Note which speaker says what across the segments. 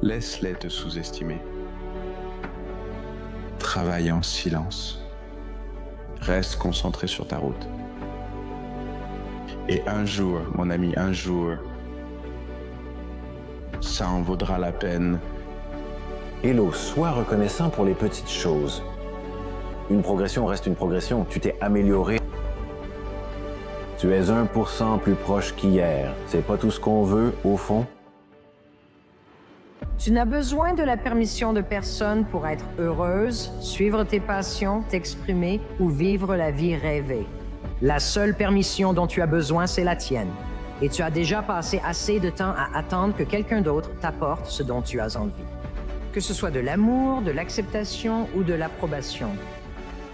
Speaker 1: Laisse-les te sous-estimer. Travaille en silence. Reste concentré sur ta route. Et un jour, mon ami, un jour, ça en vaudra la peine.
Speaker 2: Hello, sois reconnaissant pour les petites choses. Une progression reste une progression. Tu t'es amélioré. Tu es 1% plus proche qu'hier. C'est pas tout ce qu'on veut, au fond.
Speaker 3: Tu n'as besoin de la permission de personne pour être heureuse, suivre tes passions, t'exprimer ou vivre la vie rêvée. La seule permission dont tu as besoin, c'est la tienne. Et tu as déjà passé assez de temps à attendre que quelqu'un d'autre t'apporte ce dont tu as envie. Que ce soit de l'amour, de l'acceptation ou de l'approbation.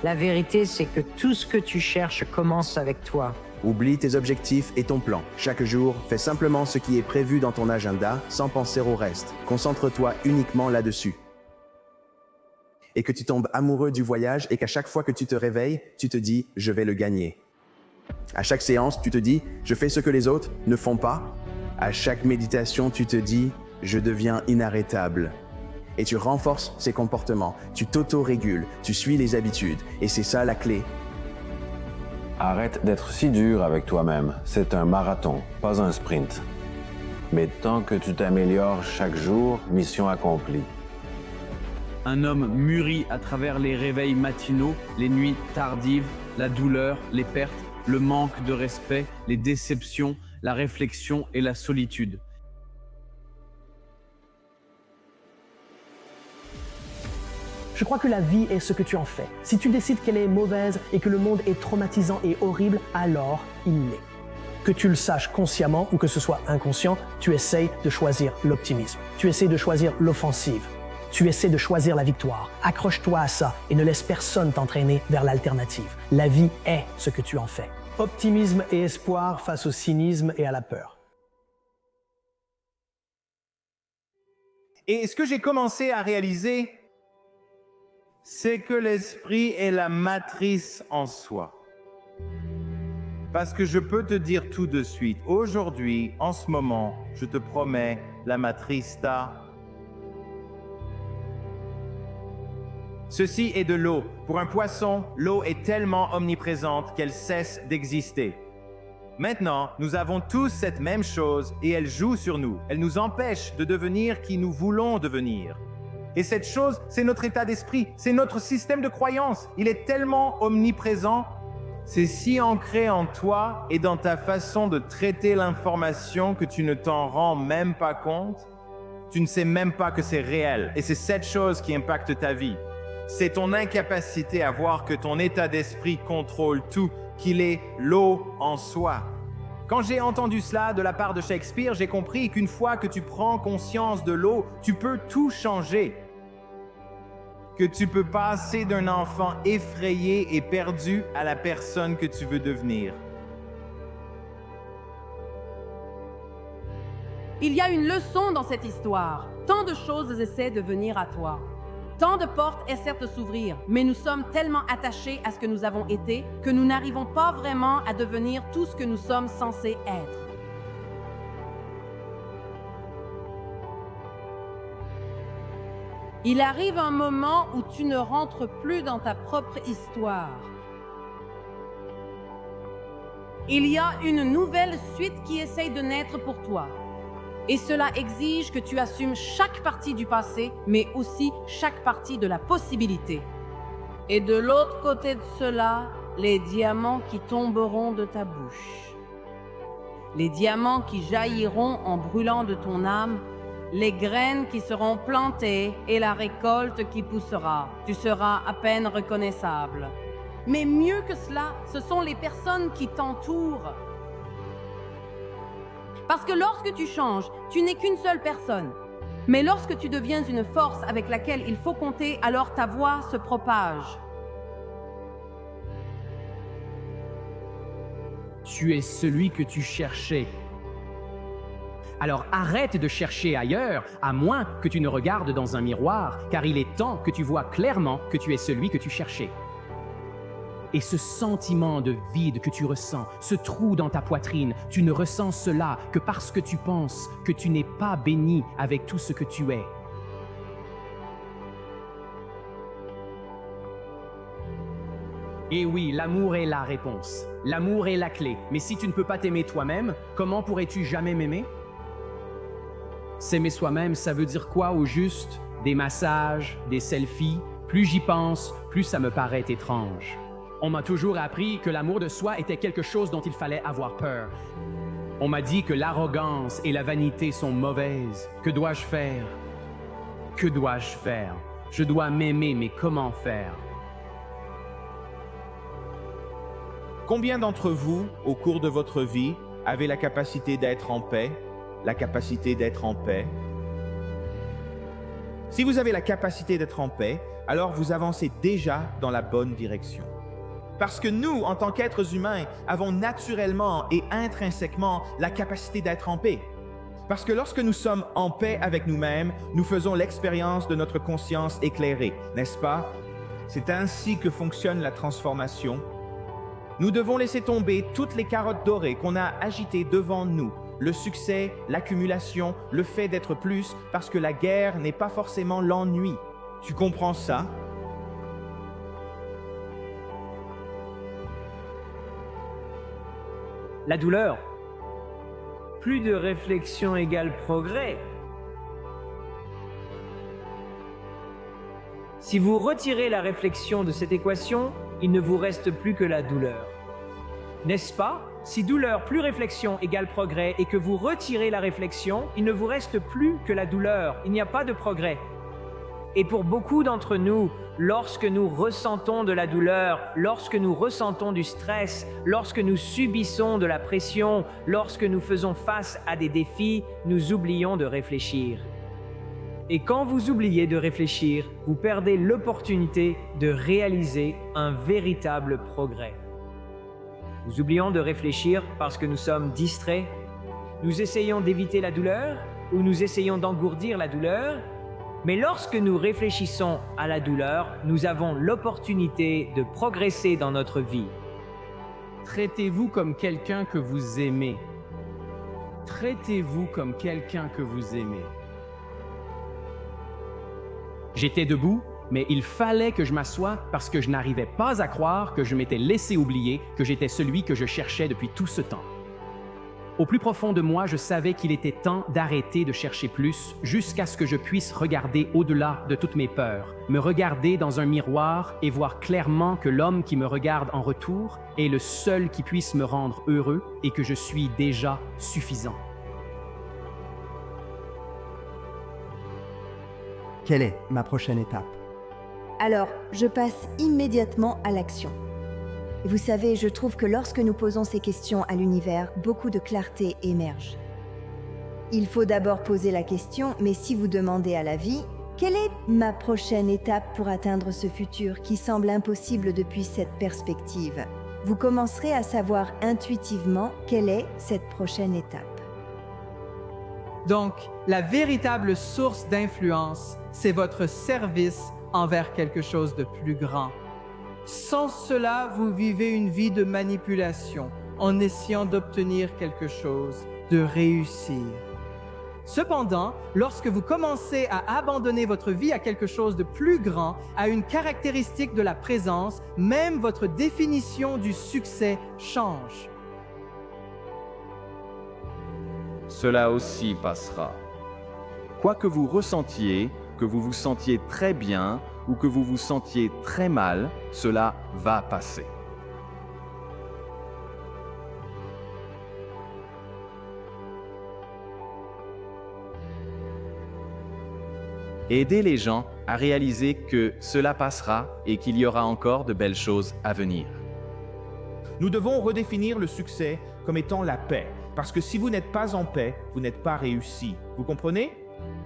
Speaker 3: La vérité, c'est que tout ce que tu cherches commence avec toi.
Speaker 4: Oublie tes objectifs et ton plan. Chaque jour, fais simplement ce qui est prévu dans ton agenda sans penser au reste. Concentre-toi uniquement là-dessus. Et que tu tombes amoureux du voyage et qu'à chaque fois que tu te réveilles, tu te dis « je vais le gagner ». À chaque séance, tu te dis « je fais ce que les autres ne font pas ». À chaque méditation, tu te dis « je deviens inarrêtable ». Et tu renforces ces comportements, tu t'auto-régules, tu suis les habitudes. Et c'est ça la clé.
Speaker 2: Arrête d'être si dur avec toi-même. C'est un marathon, pas un sprint. Mais tant que tu t'améliores chaque jour, mission accomplie.
Speaker 5: Un homme mûrit à travers les réveils matinaux, les nuits tardives, la douleur, les pertes, le manque de respect, les déceptions, la réflexion et la solitude.
Speaker 6: Je crois que la vie est ce que tu en fais. Si tu décides qu'elle est mauvaise et que le monde est traumatisant et horrible, alors il l'est. Que tu le saches consciemment ou que ce soit inconscient, tu essayes de choisir l'optimisme. Tu essayes de choisir l'offensive. Tu essaies de choisir la victoire. Accroche-toi à ça et ne laisse personne t'entraîner vers l'alternative. La vie est ce que tu en fais. Optimisme et espoir face au cynisme et à la peur.
Speaker 7: Et ce que j'ai commencé à réaliser, c'est que l'esprit est la matrice en soi. Parce que je peux te dire tout de suite, aujourd'hui, en ce moment, je te promets, la matrice t'a. Ceci est de l'eau. Pour un poisson, l'eau est tellement omniprésente qu'elle cesse d'exister. Maintenant, nous avons tous cette même chose et elle joue sur nous. Elle nous empêche de devenir qui nous voulons devenir. Et cette chose, c'est notre état d'esprit, c'est notre système de croyance. Il est tellement omniprésent, c'est si ancré en toi et dans ta façon de traiter l'information que tu ne t'en rends même pas compte. Tu ne sais même pas que c'est réel. Et c'est cette chose qui impacte ta vie. C'est ton incapacité à voir que ton état d'esprit contrôle tout, qu'il est l'eau en soi. Quand j'ai entendu cela de la part de Shakespeare, j'ai compris qu'une fois que tu prends conscience de l'eau, tu peux tout changer. Que tu peux passer d'un enfant effrayé et perdu à la personne que tu veux devenir.
Speaker 8: Il y a une leçon dans cette histoire. Tant de choses essaient de venir à toi. Tant de portes essaient de s'ouvrir, mais nous sommes tellement attachés à ce que nous avons été que nous n'arrivons pas vraiment à devenir tout ce que nous sommes censés être. Il arrive un moment où tu ne rentres plus dans ta propre histoire. Il y a une nouvelle suite qui essaye de naître pour toi. Et cela exige que tu assumes chaque partie du passé, mais aussi chaque partie de la possibilité. Et de l'autre côté de cela, les diamants qui tomberont de ta bouche. Les diamants qui jailliront en brûlant de ton âme, les graines qui seront plantées et la récolte qui poussera. Tu seras à peine reconnaissable. Mais mieux que cela, ce sont les personnes qui t'entourent. Parce que lorsque tu changes, tu n'es qu'une seule personne. Mais lorsque tu deviens une force avec laquelle il faut compter, alors ta voix se propage.
Speaker 9: Tu es celui que tu cherchais. Alors arrête de chercher ailleurs, à moins que tu ne regardes dans un miroir, car il est temps que tu vois clairement que tu es celui que tu cherchais. Et ce sentiment de vide que tu ressens, ce trou dans ta poitrine, tu ne ressens cela que parce que tu penses que tu n'es pas béni avec tout ce que tu es. Et oui, l'amour est la réponse. L'amour est la clé. Mais si tu ne peux pas t'aimer toi-même, comment pourrais-tu jamais m'aimer? S'aimer soi-même, ça veut dire quoi au juste? Des massages, des selfies. Plus j'y pense, plus ça me paraît étrange. On m'a toujours appris que l'amour de soi était quelque chose dont il fallait avoir peur. On m'a dit que l'arrogance et la vanité sont mauvaises. Que dois-je faire? Que dois-je faire? Je dois m'aimer, mais comment faire?
Speaker 7: Combien d'entre vous, au cours de votre vie, avez la capacité d'être en paix? La capacité d'être en paix? Si vous avez la capacité d'être en paix, alors vous avancez déjà dans la bonne direction. Parce que nous, en tant qu'êtres humains, avons naturellement et intrinsèquement la capacité d'être en paix. Parce que lorsque nous sommes en paix avec nous-mêmes, nous faisons l'expérience de notre conscience éclairée, n'est-ce pas? C'est ainsi que fonctionne la transformation. Nous devons laisser tomber toutes les carottes dorées qu'on a agitées devant nous. Le succès, l'accumulation, le fait d'être plus, parce que la guerre n'est pas forcément l'ennui. Tu comprends ça?
Speaker 10: La douleur. Plus de réflexion égale progrès. Si vous retirez la réflexion de cette équation, il ne vous reste plus que la douleur. N'est-ce pas? Si douleur plus réflexion égale progrès et que vous retirez la réflexion, il ne vous reste plus que la douleur. Il n'y a pas de progrès. Et pour beaucoup d'entre nous, lorsque nous ressentons de la douleur, lorsque nous ressentons du stress, lorsque nous subissons de la pression, lorsque nous faisons face à des défis, nous oublions de réfléchir. Et quand vous oubliez de réfléchir, vous perdez l'opportunité de réaliser un véritable progrès. Nous oublions de réfléchir parce que nous sommes distraits. Nous essayons d'éviter la douleur ou nous essayons d'engourdir la douleur. Mais lorsque nous réfléchissons à la douleur, nous avons l'opportunité de progresser dans notre vie.
Speaker 9: Traitez-vous comme quelqu'un que vous aimez. Traitez-vous comme quelqu'un que vous aimez. J'étais debout, mais il fallait que je m'assoie parce que je n'arrivais pas à croire que je m'étais laissé oublier que j'étais celui que je cherchais depuis tout ce temps. Au plus profond de moi, je savais qu'il était temps d'arrêter de chercher plus jusqu'à ce que je puisse regarder au-delà de toutes mes peurs, me regarder dans un miroir et voir clairement que l'homme qui me regarde en retour est le seul qui puisse me rendre heureux et que je suis déjà suffisant.
Speaker 11: Quelle est ma prochaine étape?
Speaker 12: Alors, je passe immédiatement à l'action. Vous savez, je trouve que lorsque nous posons ces questions à l'univers, beaucoup de clarté émerge. Il faut d'abord poser la question, mais si vous demandez à la vie, quelle est ma prochaine étape pour atteindre ce futur qui semble impossible depuis cette perspective? Vous commencerez à savoir intuitivement quelle est cette prochaine étape.
Speaker 11: Donc, la véritable source d'influence, c'est votre service envers quelque chose de plus grand. Sans cela, vous vivez une vie de manipulation, en essayant d'obtenir quelque chose, de réussir. Cependant, lorsque vous commencez à abandonner votre vie à quelque chose de plus grand, à une caractéristique de la présence, même votre définition du succès change.
Speaker 13: Cela aussi passera. Quoi que vous ressentiez, que vous vous sentiez très bien ou que vous vous sentiez très mal, cela va passer. Aidez les gens à réaliser que cela passera et qu'il y aura encore de belles choses à venir.
Speaker 7: Nous devons redéfinir le succès comme étant la paix. Parce que si vous n'êtes pas en paix, vous n'êtes pas réussi. Vous comprenez?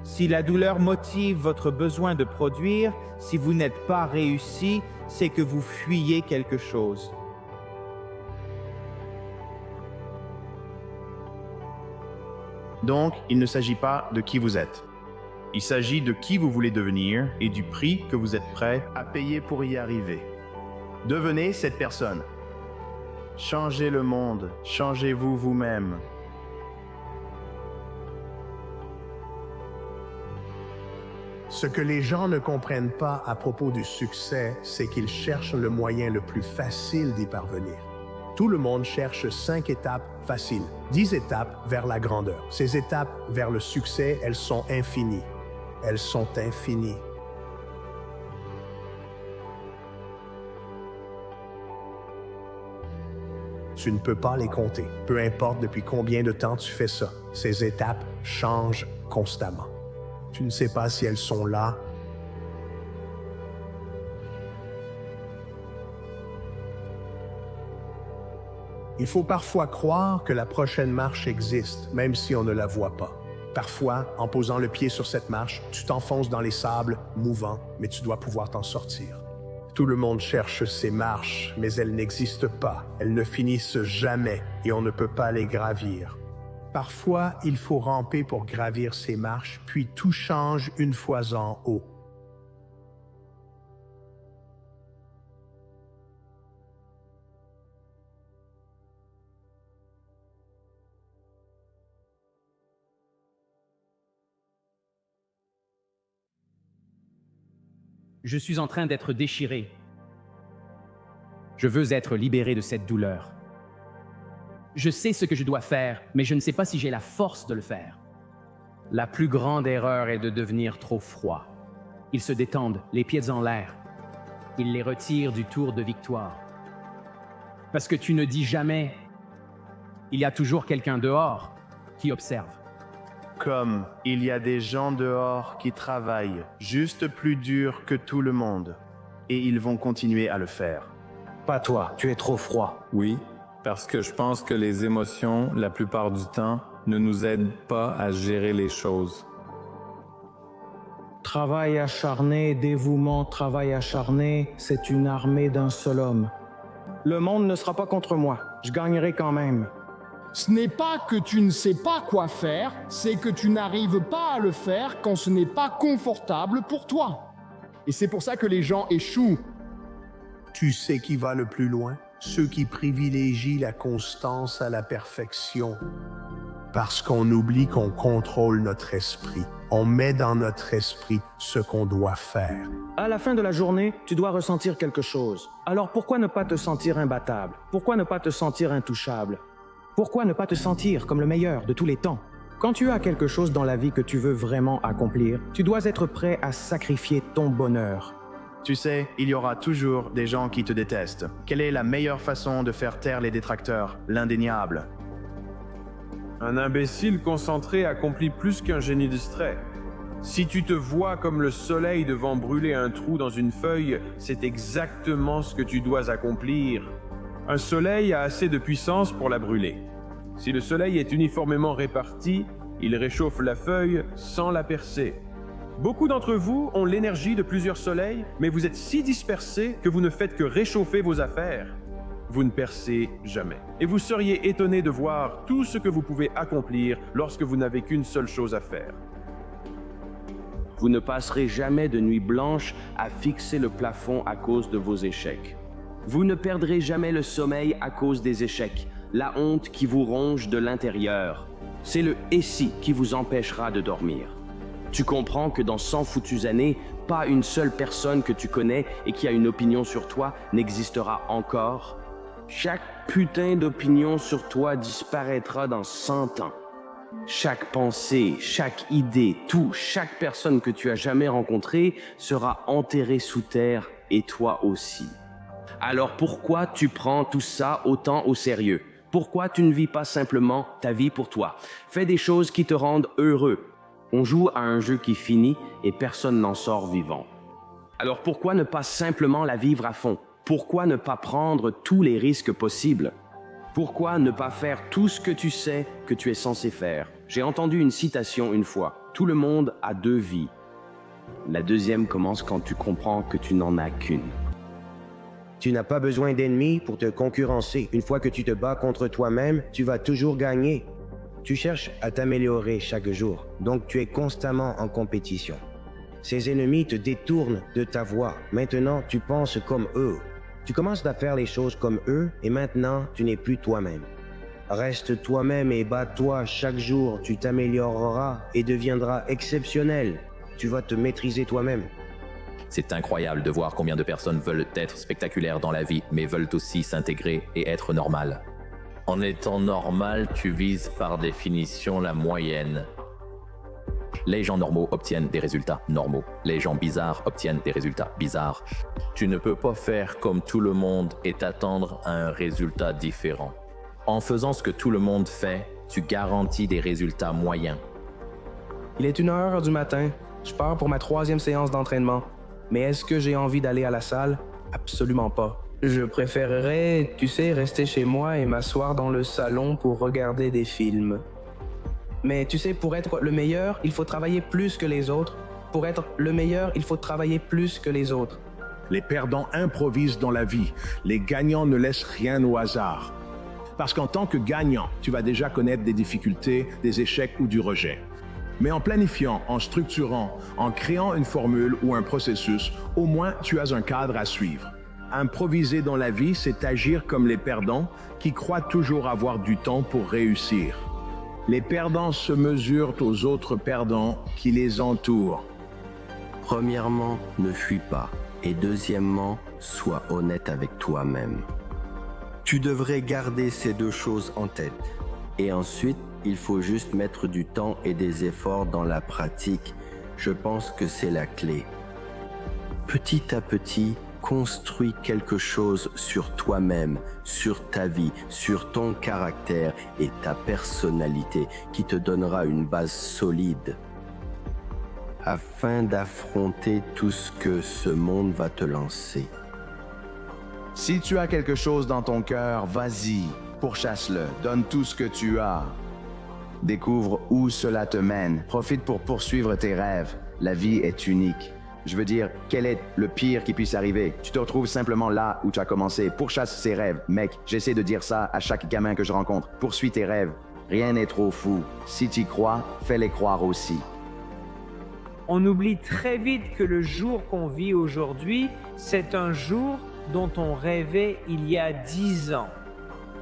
Speaker 7: Si la douleur motive votre besoin de produire, si vous n'êtes pas réussi, c'est que vous fuyez quelque chose.
Speaker 14: Donc, il ne s'agit pas de qui vous êtes. Il s'agit de qui vous voulez devenir et du prix que vous êtes prêt à payer pour y arriver. Devenez cette personne. Changez le monde, changez-vous vous-même.
Speaker 15: Ce que les gens ne comprennent pas à propos du succès, c'est qu'ils cherchent le moyen le plus facile d'y parvenir. Tout le monde cherche 5 étapes faciles, 10 étapes vers la grandeur. Ces étapes vers le succès, elles sont infinies. Elles sont infinies. Tu ne peux pas les compter, peu importe depuis combien de temps tu fais ça. Ces étapes changent constamment. Tu ne sais pas si elles sont là. Il faut parfois croire que la prochaine marche existe, même si on ne la voit pas. Parfois, en posant le pied sur cette marche, tu t'enfonces dans les sables mouvants, mais tu dois pouvoir t'en sortir. Tout le monde cherche ces marches, mais elles n'existent pas. Elles ne finissent jamais et on ne peut pas les gravir. Parfois, il faut ramper pour gravir ces marches, puis tout change une fois en haut.
Speaker 9: Je suis en train d'être déchiré. Je veux être libéré de cette douleur. Je sais ce que je dois faire, mais je ne sais pas si j'ai la force de le faire. La plus grande erreur est de devenir trop froid. Ils se détendent, les pieds en l'air. Ils les retirent du tour de victoire. Parce que tu ne dis jamais « Il y a toujours quelqu'un dehors qui observe ».
Speaker 14: Comme il y a des gens dehors qui travaillent juste plus dur que tout le monde. Et ils vont continuer à le faire.
Speaker 2: Pas toi, tu es trop froid.
Speaker 16: Oui, parce que je pense que les émotions, la plupart du temps, ne nous aident pas à gérer les choses.
Speaker 17: Travail acharné, dévouement, travail acharné, c'est une armée d'un seul homme. Le monde ne sera pas contre moi, je gagnerai quand même.
Speaker 18: Ce n'est pas que tu ne sais pas quoi faire, c'est que tu n'arrives pas à le faire quand ce n'est pas confortable pour toi. Et c'est pour ça que les gens échouent.
Speaker 15: Tu sais qui va le plus loin? Ceux qui privilégient la constance à la perfection. Parce qu'on oublie qu'on contrôle notre esprit. On met dans notre esprit ce qu'on doit faire.
Speaker 17: À la fin de la journée, tu dois ressentir quelque chose. Alors pourquoi ne pas te sentir imbattable? Pourquoi ne pas te sentir intouchable? Pourquoi ne pas te sentir comme le meilleur de tous les temps? Quand tu as quelque chose dans la vie que tu veux vraiment accomplir, tu dois être prêt à sacrifier ton bonheur.
Speaker 14: Tu sais, il y aura toujours des gens qui te détestent. Quelle est la meilleure façon de faire taire les détracteurs? L'indéniable.
Speaker 19: Un imbécile concentré accomplit plus qu'un génie distrait. Si tu te vois comme le soleil devant brûler un trou dans une feuille, c'est exactement ce que tu dois accomplir. Un soleil a assez de puissance pour la brûler. Si le soleil est uniformément réparti, il réchauffe la feuille sans la percer. Beaucoup d'entre vous ont l'énergie de plusieurs soleils, mais vous êtes si dispersés que vous ne faites que réchauffer vos affaires. Vous ne percez jamais. Et vous seriez étonné de voir tout ce que vous pouvez accomplir lorsque vous n'avez qu'une seule chose à faire.
Speaker 20: Vous ne passerez jamais de nuit blanche à fixer le plafond à cause de vos échecs. Vous ne perdrez jamais le sommeil à cause des échecs, la honte qui vous ronge de l'intérieur. C'est le « et si » qui vous empêchera de dormir. Tu comprends que dans 100 foutues années, pas une seule personne que tu connais et qui a une opinion sur toi n'existera encore. Chaque putain d'opinion sur toi disparaîtra dans 100 ans. Chaque pensée, chaque idée, tout, chaque personne que tu as jamais rencontrée sera enterrée sous terre et toi aussi. Alors pourquoi tu prends tout ça autant au sérieux? Pourquoi tu ne vis pas simplement ta vie pour toi? Fais des choses qui te rendent heureux. On joue à un jeu qui finit et personne n'en sort vivant. Alors pourquoi ne pas simplement la vivre à fond? Pourquoi ne pas prendre tous les risques possibles? Pourquoi ne pas faire tout ce que tu sais que tu es censé faire? J'ai entendu une citation une fois. Tout le monde a 2 vies. La deuxième commence quand tu comprends que tu n'en as qu'une.
Speaker 21: Tu n'as pas besoin d'ennemis pour te concurrencer. Une fois que tu te bats contre toi-même, tu vas toujours gagner. Tu cherches à t'améliorer chaque jour, donc tu es constamment en compétition. Ces ennemis te détournent de ta voie. Maintenant, tu penses comme eux. Tu commences à faire les choses comme eux et maintenant, tu n'es plus toi-même. Reste toi-même et bats-toi chaque jour. Tu t'amélioreras et deviendras exceptionnel. tu vas te maîtriser toi-même.
Speaker 1: C'est incroyable de voir combien de personnes veulent être spectaculaires dans la vie, mais veulent aussi s'intégrer et être normales. En étant normal, tu vises par définition la moyenne. Les gens normaux obtiennent des résultats normaux. Les gens bizarres obtiennent des résultats bizarres. Tu ne peux pas faire comme tout le monde et t'attendre à un résultat différent. En faisant ce que tout le monde fait, tu garantis des résultats moyens.
Speaker 17: Il est 1h du matin. Je pars pour ma 3e séance d'entraînement. Mais est-ce que j'ai envie d'aller à la salle? Absolument pas. Je préférerais, tu sais, rester chez moi et m'asseoir dans le salon pour regarder des films. Mais tu sais, pour être le meilleur, il faut travailler plus que les autres. Pour être le meilleur, il faut travailler plus que les autres.
Speaker 15: Les perdants improvisent dans la vie. Les gagnants ne laissent rien au hasard. Parce qu'en tant que gagnant, tu vas déjà connaître des difficultés, des échecs ou du rejet. Mais en planifiant, en structurant, en créant une formule ou un processus, au moins tu as un cadre à suivre. Improviser dans la vie, c'est agir comme les perdants qui croient toujours avoir du temps pour réussir. Les perdants se mesurent aux autres perdants qui les entourent.
Speaker 21: Premièrement, ne fuis pas. Et deuxièmement, sois honnête avec toi-même. Tu devrais garder ces 2 choses en tête. Et ensuite, il faut juste mettre du temps et des efforts dans la pratique. Je pense que c'est la clé. Petit à petit, construis quelque chose sur toi-même, sur ta vie, sur ton caractère et ta personnalité qui te donnera une base solide afin d'affronter tout ce que ce monde va te lancer.
Speaker 4: Si tu as quelque chose dans ton cœur, vas-y, pourchasse-le, donne tout ce que tu as. Découvre où cela te mène, profite pour poursuivre tes rêves. La vie est unique. Je veux dire, quel est le pire qui puisse arriver? Tu te retrouves simplement là où tu as commencé. Pourchasse ses rêves. Mec, j'essaie de dire ça à chaque gamin que je rencontre. Poursuis tes rêves. Rien n'est trop fou. Si tu y crois, fais-les croire aussi.
Speaker 10: On oublie très vite que le jour qu'on vit aujourd'hui, c'est un jour dont on rêvait il y a 10 ans.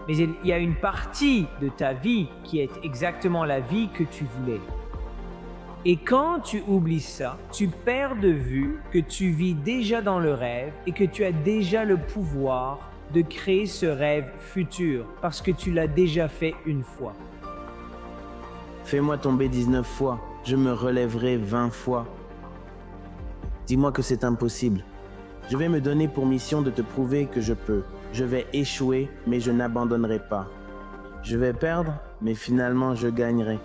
Speaker 10: Mais il y a une partie de ta vie qui est exactement la vie que tu voulais. Et quand tu oublies ça, tu perds de vue que tu vis déjà dans le rêve et que tu as déjà le pouvoir de créer ce rêve futur parce que tu l'as déjà fait une fois.
Speaker 22: Fais-moi tomber 19 fois, je me relèverai 20 fois. Dis-moi que c'est impossible. Je vais me donner pour mission de te prouver que je peux. Je vais échouer, mais je n'abandonnerai pas. Je vais perdre, mais finalement je gagnerai.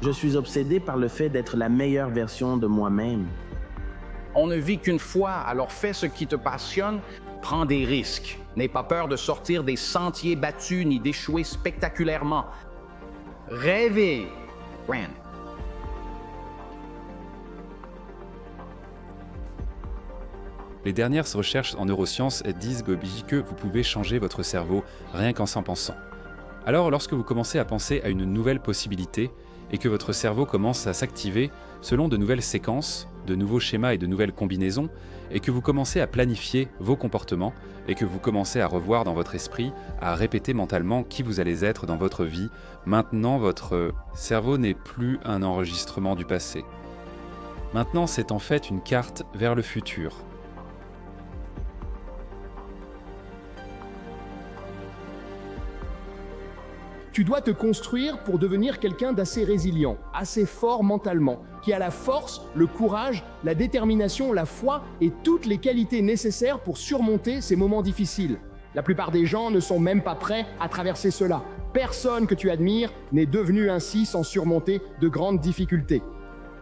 Speaker 22: Je suis obsédé par le fait d'être la meilleure version de moi-même.
Speaker 23: On ne vit qu'une fois, alors fais ce qui te passionne, prends des risques. N'aie pas peur de sortir des sentiers battus ni d'échouer spectaculairement. Rêvez, Rand.
Speaker 24: Les dernières recherches en neurosciences disent, Gobi, que vous pouvez changer votre cerveau rien qu'en s'en pensant. Alors, lorsque vous commencez à penser à une nouvelle possibilité et que votre cerveau commence à s'activer selon de nouvelles séquences, de nouveaux schémas et de nouvelles combinaisons, et que vous commencez à planifier vos comportements et que vous commencez à revoir dans votre esprit, à répéter mentalement qui vous allez être dans votre vie, maintenant votre cerveau n'est plus un enregistrement du passé. Maintenant, c'est en fait une carte vers le futur.
Speaker 18: Tu dois te construire pour devenir quelqu'un d'assez résilient, assez fort mentalement, qui a la force, le courage, la détermination, la foi et toutes les qualités nécessaires pour surmonter ces moments difficiles. La plupart des gens ne sont même pas prêts à traverser cela. Personne que tu admires n'est devenu ainsi sans surmonter de grandes difficultés.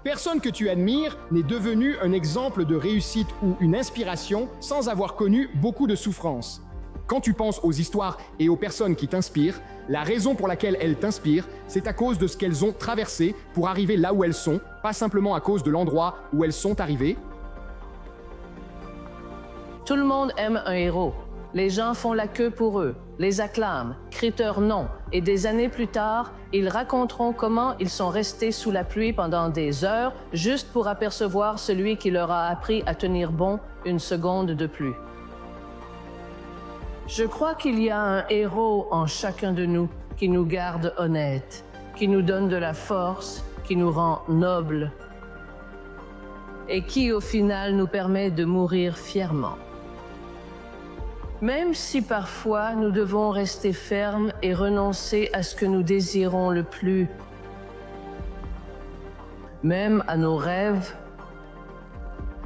Speaker 18: Personne que tu admires n'est devenu un exemple de réussite ou une inspiration sans avoir connu beaucoup de souffrances. Quand tu penses aux histoires et aux personnes qui t'inspirent, la raison pour laquelle elles t'inspirent, c'est à cause de ce qu'elles ont traversé pour arriver là où elles sont, pas simplement à cause de l'endroit où elles sont arrivées.
Speaker 25: Tout le monde aime un héros. Les gens font la queue pour eux, les acclament, crient leur nom, et des années plus tard, ils raconteront comment ils sont restés sous la pluie pendant des heures juste pour apercevoir celui qui leur a appris à tenir bon une seconde de plus. Je crois qu'il y a un héros en chacun de nous qui nous garde honnêtes, qui nous donne de la force, qui nous rend nobles. et qui au final nous permet de mourir fièrement. Même si parfois nous devons rester fermes et renoncer à ce que nous désirons le plus, même à nos rêves.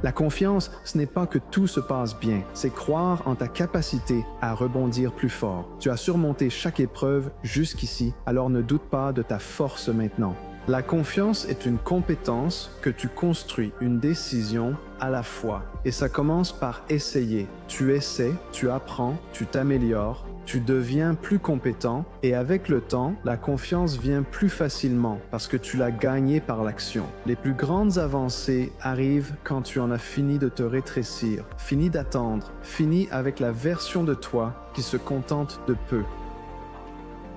Speaker 3: La confiance, ce n'est pas que tout se passe bien, c'est croire en ta capacité à rebondir plus fort. Tu as surmonté chaque épreuve jusqu'ici, alors ne doute pas de ta force maintenant. La confiance est une compétence que tu construis, une décision à la fois. Et ça commence par essayer. Tu essaies, tu apprends, tu t'améliores, tu deviens plus compétent et avec le temps, la confiance vient plus facilement parce que tu l'as gagnée par l'action. Les plus grandes avancées arrivent quand tu en as fini de te rétrécir, fini d'attendre, fini avec la version de toi qui se contente de peu.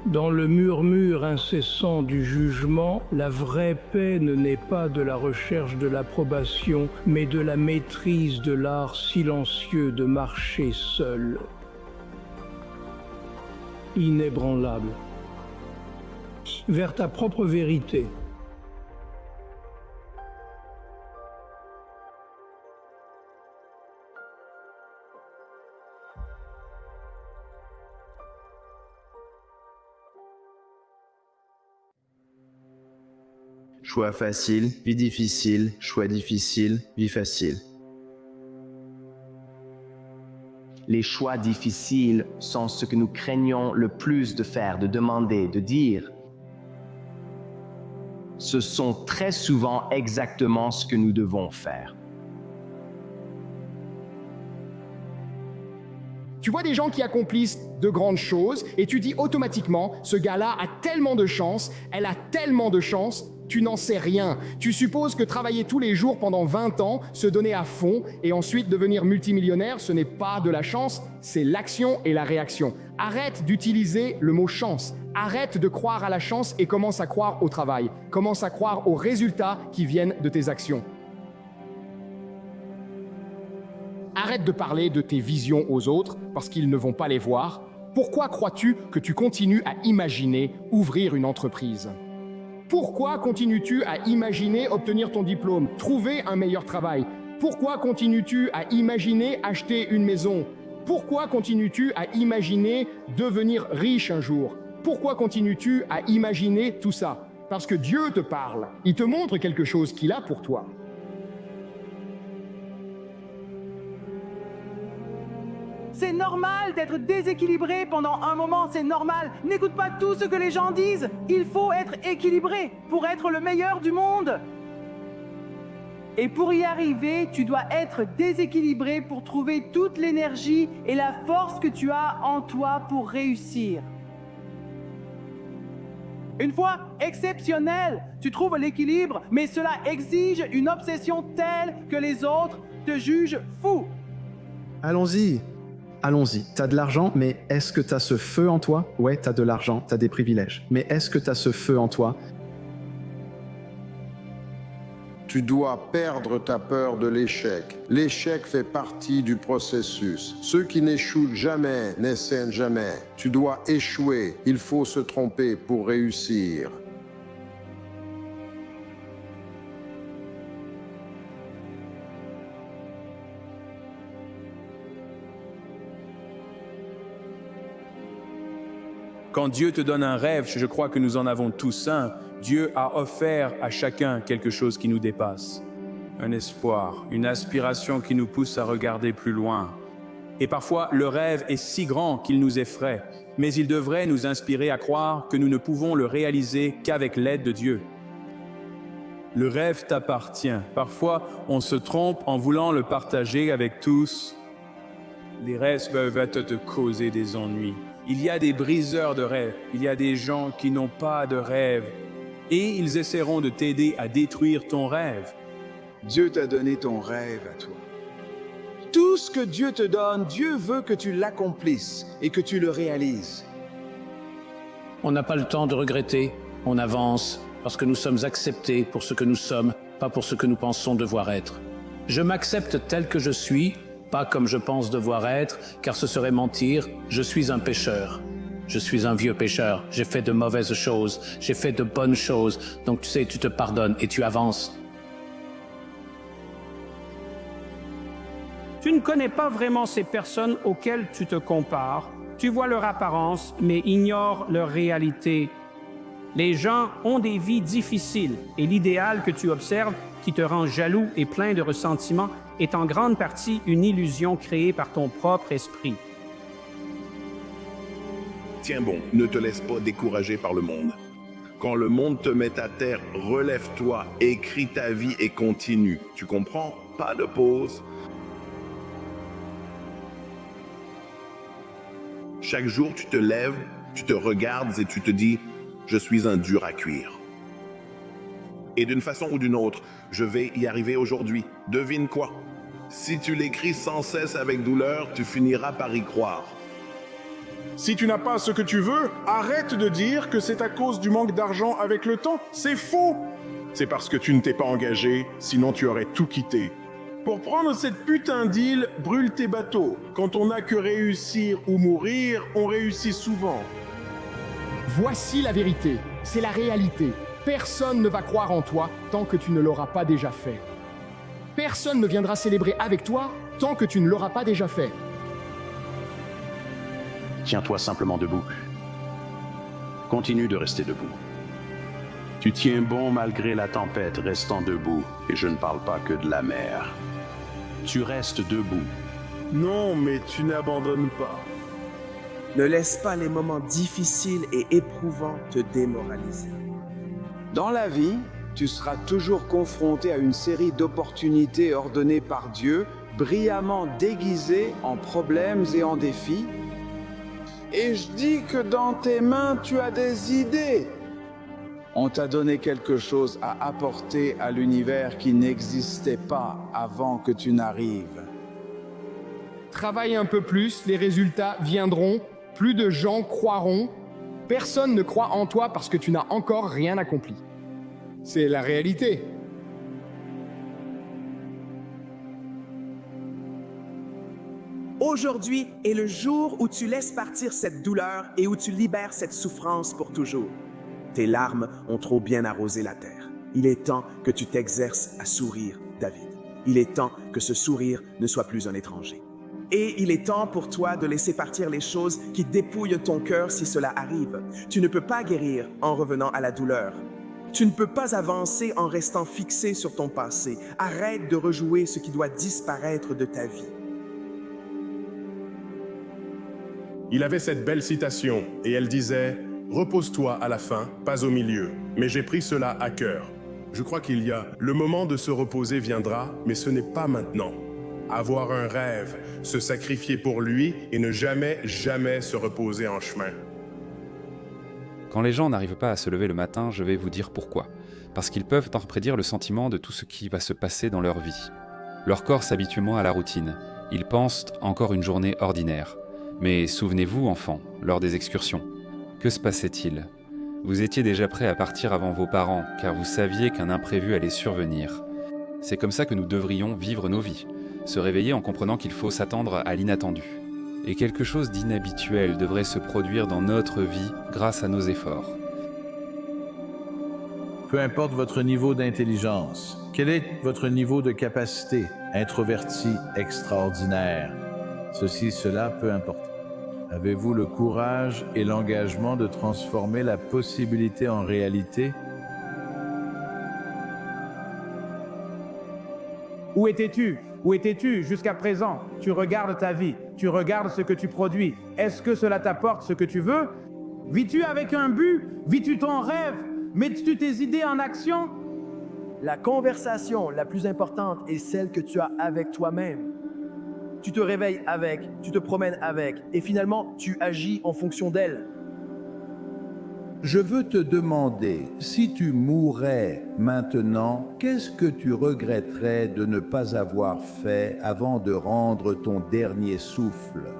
Speaker 5: Dans le murmure incessant du jugement, la vraie paix ne naît pas de la recherche de l'approbation, mais de la maîtrise de l'art silencieux de marcher seul. Inébranlable. Vers ta propre vérité.
Speaker 4: Choix facile, vie difficile, choix difficile, vie facile.
Speaker 6: Les choix difficiles sont ce que nous craignons le plus de faire, de demander, de dire. Ce sont très souvent exactement ce que nous devons faire.
Speaker 18: Tu vois des gens qui accomplissent de grandes choses et tu dis automatiquement, ce gars-là a tellement de chance, elle a tellement de chance. Tu n'en sais rien. Tu supposes que travailler tous les jours pendant 20 ans, se donner à fond et ensuite devenir multimillionnaire, ce n'est pas de la chance, c'est l'action et la réaction. Arrête d'utiliser le mot chance. Arrête de croire à la chance et commence à croire au travail. Commence à croire aux résultats qui viennent de tes actions. Arrête de parler de tes visions aux autres parce qu'ils ne vont pas les voir. Pourquoi crois-tu que tu continues à imaginer ouvrir une entreprise ? Pourquoi continues-tu à imaginer obtenir ton diplôme, trouver un meilleur travail? Pourquoi continues-tu à imaginer acheter une maison? Pourquoi continues-tu à imaginer devenir riche un jour? Pourquoi continues-tu à imaginer tout ça? Parce que Dieu te parle. Il te montre quelque chose qu'il a pour toi.
Speaker 11: C'est normal d'être déséquilibré pendant un moment, c'est normal. N'écoute pas tout ce que les gens disent. Il faut être équilibré pour être le meilleur du monde. Et pour y arriver, tu dois être déséquilibré pour trouver toute l'énergie et la force que tu as en toi pour réussir. Une fois exceptionnel, tu trouves l'équilibre, mais cela exige une obsession telle que les autres te jugent fou.
Speaker 3: Allons-y. Allons-y, t'as de l'argent, mais est-ce que t'as ce feu en toi? Ouais, t'as de l'argent, t'as des privilèges. Mais est-ce que t'as ce feu en toi?
Speaker 8: Tu dois perdre ta peur de l'échec. L'échec fait partie du processus. Ceux qui n'échouent jamais n'essaient jamais. Tu dois échouer. Il faut se tromper pour réussir.
Speaker 12: Quand Dieu te donne un rêve, je crois que nous en avons tous un, Dieu a offert à chacun quelque chose qui nous dépasse. Un espoir, une aspiration qui nous pousse à regarder plus loin. Et parfois, le rêve est si grand qu'il nous effraie, mais il devrait nous inspirer à croire que nous ne pouvons le réaliser qu'avec l'aide de Dieu. Le rêve t'appartient. Parfois, on se trompe en voulant le partager avec tous. Les rêves peuvent te causer des ennuis. Il y a des briseurs de rêves, il y a des gens qui n'ont pas de rêve et ils essaieront de t'aider à détruire ton rêve.
Speaker 26: Dieu t'a donné ton rêve à toi. Tout ce que Dieu te donne, Dieu veut que tu l'accomplisses et que tu le réalises.
Speaker 23: On n'a pas le temps de regretter, on avance parce que nous sommes acceptés pour ce que nous sommes, pas pour ce que nous pensons devoir être. Je m'accepte tel que je suis, pas comme je pense devoir être, car ce serait mentir. Je suis un pécheur. Je suis un vieux pécheur. J'ai fait de mauvaises choses. J'ai fait de bonnes choses. Donc tu sais, tu te pardonnes et tu avances.
Speaker 2: Tu ne connais pas vraiment ces personnes auxquelles tu te compares. Tu vois leur apparence, mais ignores leur réalité. Les gens ont des vies difficiles et l'idéal que tu observes, qui te rend jaloux et plein de ressentiment, est en grande partie une illusion créée par ton propre esprit.
Speaker 7: Tiens bon, ne te laisse pas décourager par le monde. Quand le monde te met à terre, relève-toi, écris ta vie et continue. Tu comprends? Pas de pause. Chaque jour, tu te lèves, tu te regardes et tu te dis « Je suis un dur à cuire ». Et d'une façon ou d'une autre, je vais y arriver aujourd'hui. Devine quoi? Si tu l'écris sans cesse avec douleur, tu finiras par y croire.
Speaker 9: Si tu n'as pas ce que tu veux, arrête de dire que c'est à cause du manque d'argent avec le temps. C'est faux! C'est parce que tu ne t'es pas engagé, sinon tu aurais tout quitté. Pour prendre cette putain d'île, brûle tes bateaux. Quand on n'a que réussir ou mourir, on réussit souvent.
Speaker 18: Voici la vérité, c'est la réalité. Personne ne va croire en toi tant que tu ne l'auras pas déjà fait. Personne ne viendra célébrer avec toi tant que tu ne l'auras pas déjà fait.
Speaker 13: Tiens-toi simplement debout. Continue de rester debout. Tu tiens bon malgré la tempête, restant debout, et je ne parle pas que de la mer. Tu restes debout.
Speaker 9: Non, mais tu n'abandonnes pas.
Speaker 14: Ne laisse pas les moments difficiles et éprouvants te démoraliser.
Speaker 26: Dans la vie, tu seras toujours confronté à une série d'opportunités ordonnées par Dieu, brillamment déguisées en problèmes et en défis. Et je dis que dans tes mains, tu as des idées. On t'a donné quelque chose à apporter à l'univers qui n'existait pas avant que tu n'arrives.
Speaker 18: Travaille un peu plus, les résultats viendront, plus de gens croiront. Personne ne croit en toi parce que tu n'as encore rien accompli. C'est la réalité.
Speaker 14: Aujourd'hui est le jour où tu laisses partir cette douleur et où tu libères cette souffrance pour toujours. Tes larmes ont trop bien arrosé la terre. Il est temps que tu t'exerces à sourire, David. Il est temps que ce sourire ne soit plus un étranger. Et il est temps pour toi de laisser partir les choses qui dépouillent ton cœur si cela arrive. Tu ne peux pas guérir en revenant à la douleur. Tu ne peux pas avancer en restant fixé sur ton passé. Arrête de rejouer ce qui doit disparaître de ta vie.
Speaker 9: Il avait cette belle citation, et elle disait « Repose-toi à la fin, pas au milieu. » Mais j'ai pris cela à cœur. Je crois qu'il y a « Le moment de se reposer viendra, mais ce n'est pas maintenant. » Avoir un rêve, se sacrifier pour lui et ne jamais, jamais se reposer en chemin.
Speaker 24: Quand les gens n'arrivent pas à se lever le matin, je vais vous dire pourquoi. Parce qu'ils peuvent en prédire le sentiment de tout ce qui va se passer dans leur vie. Leur corps s'habitue moins à la routine. Ils pensent encore une journée ordinaire. Mais souvenez-vous, enfants, lors des excursions, que se passait-il? Vous étiez déjà prêts à partir avant vos parents, car vous saviez qu'un imprévu allait survenir. C'est comme ça que nous devrions vivre nos vies, se réveiller en comprenant qu'il faut s'attendre à l'inattendu. Et quelque chose d'inhabituel devrait se produire dans notre vie grâce à nos efforts.
Speaker 16: Peu importe votre niveau d'intelligence, quel est votre niveau de capacité, introverti, extraordinaire, cela, peu importe. Avez-vous le courage et l'engagement de transformer la possibilité en réalité?
Speaker 27: Où étais-tu? Où étais-tu jusqu'à présent? Tu regardes ta vie, tu regardes ce que tu produis. Est-ce que cela t'apporte ce que tu veux? Vis-tu avec un but? Vis-tu ton rêve? Mets-tu tes idées en action?
Speaker 14: La conversation la plus importante est celle que tu as avec toi-même. Tu te réveilles avec, tu te promènes avec, et finalement, tu agis en fonction d'elle.
Speaker 28: Je veux te demander, si tu mourais maintenant, qu'est-ce que tu regretterais de ne pas avoir fait avant de rendre ton dernier souffle?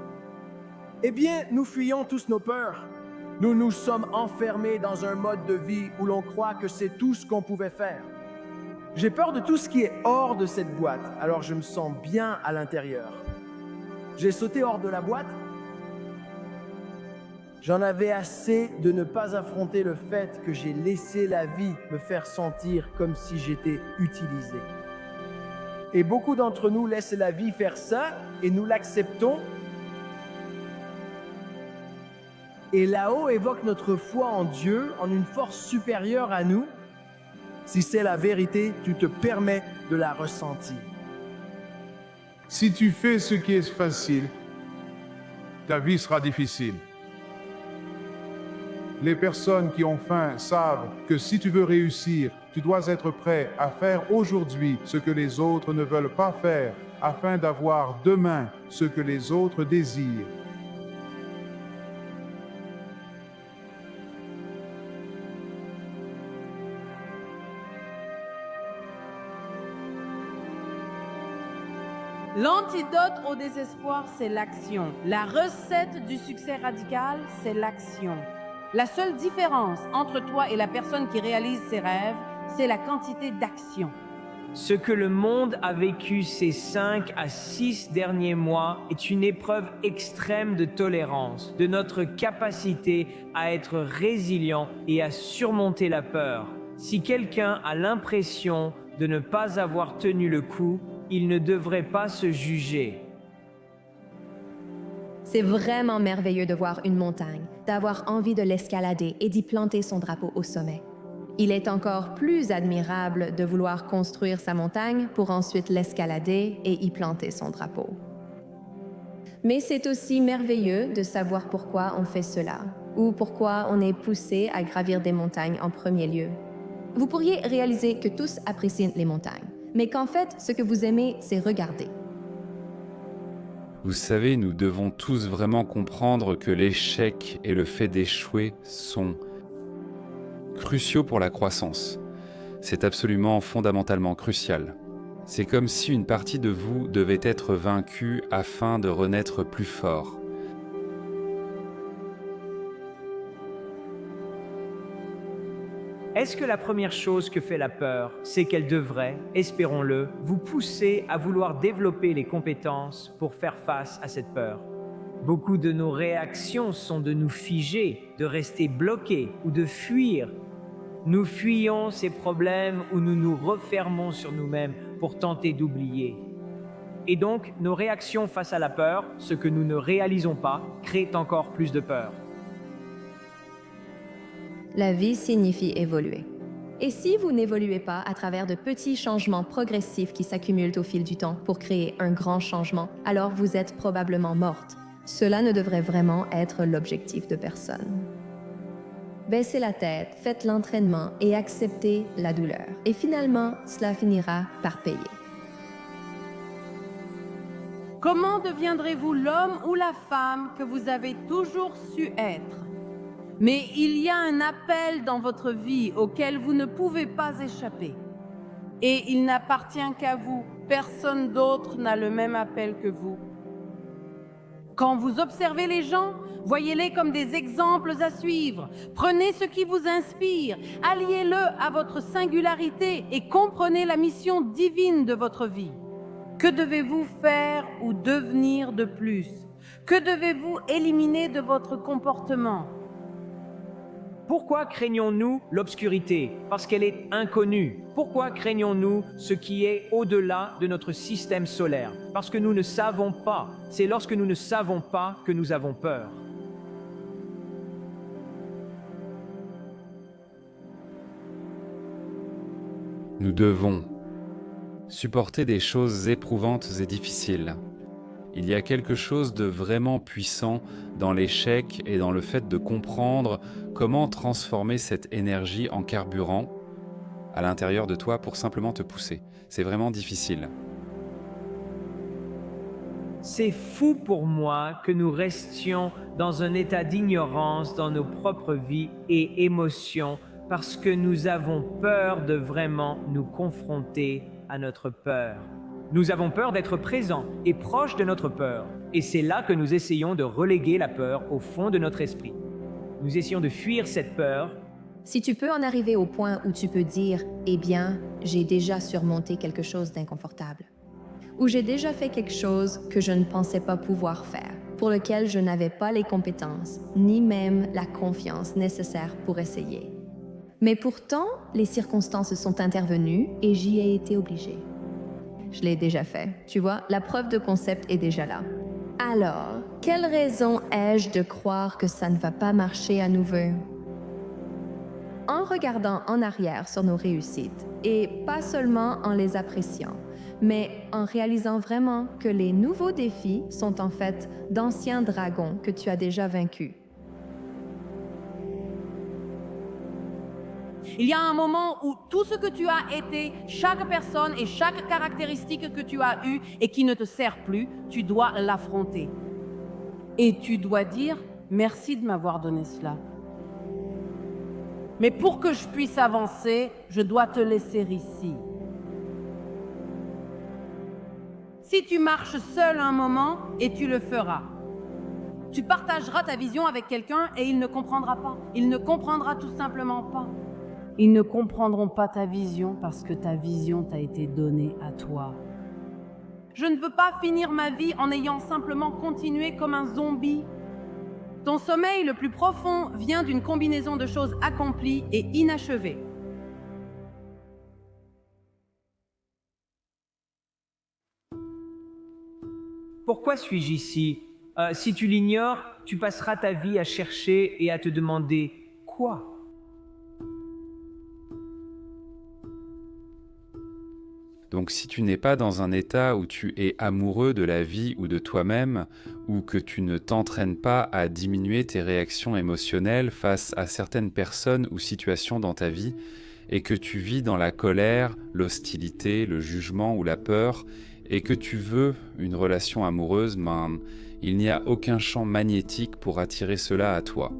Speaker 14: Eh bien, nous fuyons tous nos peurs. Nous nous sommes enfermés dans un mode de vie où l'on croit que c'est tout ce qu'on pouvait faire. J'ai peur de tout ce qui est hors de cette boîte, alors je me sens bien à l'intérieur. J'ai sauté hors de la boîte. J'en avais assez de ne pas affronter le fait que j'ai laissé la vie me faire sentir comme si j'étais utilisé.
Speaker 1: Et beaucoup d'entre nous laissent la vie faire ça et nous l'acceptons. Et là-haut évoque notre foi en Dieu, en une force supérieure à nous. Si c'est la vérité, tu te permets de la ressentir.
Speaker 10: Si tu fais ce qui est facile, ta vie sera difficile. Les personnes qui ont faim savent que si tu veux réussir, tu dois être prêt à faire aujourd'hui ce que les autres ne veulent pas faire, afin d'avoir demain ce que les autres désirent.
Speaker 15: L'antidote au désespoir, c'est l'action. La recette du succès radical, c'est l'action. La seule différence entre toi et la personne qui réalise ses rêves, c'est la quantité d'action.
Speaker 17: Ce que le monde a vécu ces 5 à 6 derniers mois est une épreuve extrême de tolérance, de notre capacité à être résilient et à surmonter la peur. Si quelqu'un a l'impression de ne pas avoir tenu le coup, il ne devrait pas se juger.
Speaker 19: C'est vraiment merveilleux de voir une montagne, d'avoir envie de l'escalader et d'y planter son drapeau au sommet. Il est encore plus admirable de vouloir construire sa montagne pour ensuite l'escalader et y planter son drapeau. Mais c'est aussi merveilleux de savoir pourquoi on fait cela, ou pourquoi on est poussé à gravir des montagnes en premier lieu. Vous pourriez réaliser que tous apprécient les montagnes, mais qu'en fait, ce que vous aimez, c'est regarder.
Speaker 24: Vous savez, nous devons tous vraiment comprendre que l'échec et le fait d'échouer sont cruciaux pour la croissance. C'est absolument fondamentalement crucial. C'est comme si une partie de vous devait être vaincue afin de renaître plus fort.
Speaker 17: Est-ce que la première chose que fait la peur, c'est qu'elle devrait, espérons-le, vous pousser à vouloir développer les compétences pour faire face à cette peur? Beaucoup de nos réactions sont de nous figer, de rester bloqués ou de fuir. Nous fuyons ces problèmes ou nous nous refermons sur nous-mêmes pour tenter d'oublier. Et donc, nos réactions face à la peur, ce que nous ne réalisons pas, créent encore plus de peur.
Speaker 19: La vie signifie évoluer. Et si vous n'évoluez pas à travers de petits changements progressifs qui s'accumulent au fil du temps pour créer un grand changement, alors vous êtes probablement morte. Cela ne devrait vraiment être l'objectif de personne. Baissez la tête, faites l'entraînement et acceptez la douleur. Et finalement, cela finira par payer.
Speaker 15: Comment deviendrez-vous l'homme ou la femme que vous avez toujours su être? Mais il y a un appel dans votre vie auquel vous ne pouvez pas échapper. Et il n'appartient qu'à vous. Personne d'autre n'a le même appel que vous. Quand vous observez les gens, voyez-les comme des exemples à suivre. Prenez ce qui vous inspire, alliez-le à votre singularité et comprenez la mission divine de votre vie. Que devez-vous faire ou devenir de plus? Que devez-vous éliminer de votre comportement?
Speaker 17: Pourquoi craignons-nous l'obscurité? Parce qu'elle est inconnue. Pourquoi craignons-nous ce qui est au-delà de notre système solaire? Parce que nous ne savons pas. C'est lorsque nous ne savons pas que nous avons peur.
Speaker 24: Nous devons supporter des choses éprouvantes et difficiles. Il y a quelque chose de vraiment puissant dans l'échec et dans le fait de comprendre comment transformer cette énergie en carburant à l'intérieur de toi pour simplement te pousser. C'est vraiment difficile.
Speaker 17: C'est fou pour moi que nous restions dans un état d'ignorance dans nos propres vies et émotions parce que nous avons peur de vraiment nous confronter à notre peur. Nous avons peur d'être présents et proches de notre peur. Et c'est là que nous essayons de reléguer la peur au fond de notre esprit. Nous essayons de fuir cette peur.
Speaker 19: Si tu peux en arriver au point où tu peux dire « Eh bien, j'ai déjà surmonté quelque chose d'inconfortable » ou « J'ai déjà fait quelque chose que je ne pensais pas pouvoir faire, pour lequel je n'avais pas les compétences, ni même la confiance nécessaire pour essayer. Mais pourtant, les circonstances sont intervenues et j'y ai été obligée. » Je l'ai déjà fait. Tu vois, la preuve de concept est déjà là. Alors, quelle raison ai-je de croire que ça ne va pas marcher à nouveau? En regardant en arrière sur nos réussites, et pas seulement en les appréciant, mais en réalisant vraiment que les nouveaux défis sont en fait d'anciens dragons que tu as déjà vaincus.
Speaker 15: Il y a un moment où tout ce que tu as été, chaque personne et chaque caractéristique que tu as eue et qui ne te sert plus, tu dois l'affronter. Et tu dois dire « Merci de m'avoir donné cela. Mais pour que je puisse avancer, je dois te laisser ici. » Si tu marches seul un moment, et tu le feras. Tu partageras ta vision avec quelqu'un et il ne comprendra pas. Il ne comprendra tout simplement pas. Ils ne comprendront pas ta vision parce que ta vision t'a été donnée à toi. Je ne veux pas finir ma vie en ayant simplement continué comme un zombie. Ton sommeil le plus profond vient d'une combinaison de choses accomplies et inachevées.
Speaker 17: Pourquoi suis-je ici? Si tu l'ignores, tu passeras ta vie à chercher et à te demander « Quoi ?»
Speaker 24: Donc si tu n'es pas dans un état où tu es amoureux de la vie ou de toi-même, ou que tu ne t'entraînes pas à diminuer tes réactions émotionnelles face à certaines personnes ou situations dans ta vie, et que tu vis dans la colère, l'hostilité, le jugement ou la peur, et que tu veux une relation amoureuse, il n'y a aucun champ magnétique pour attirer cela à toi.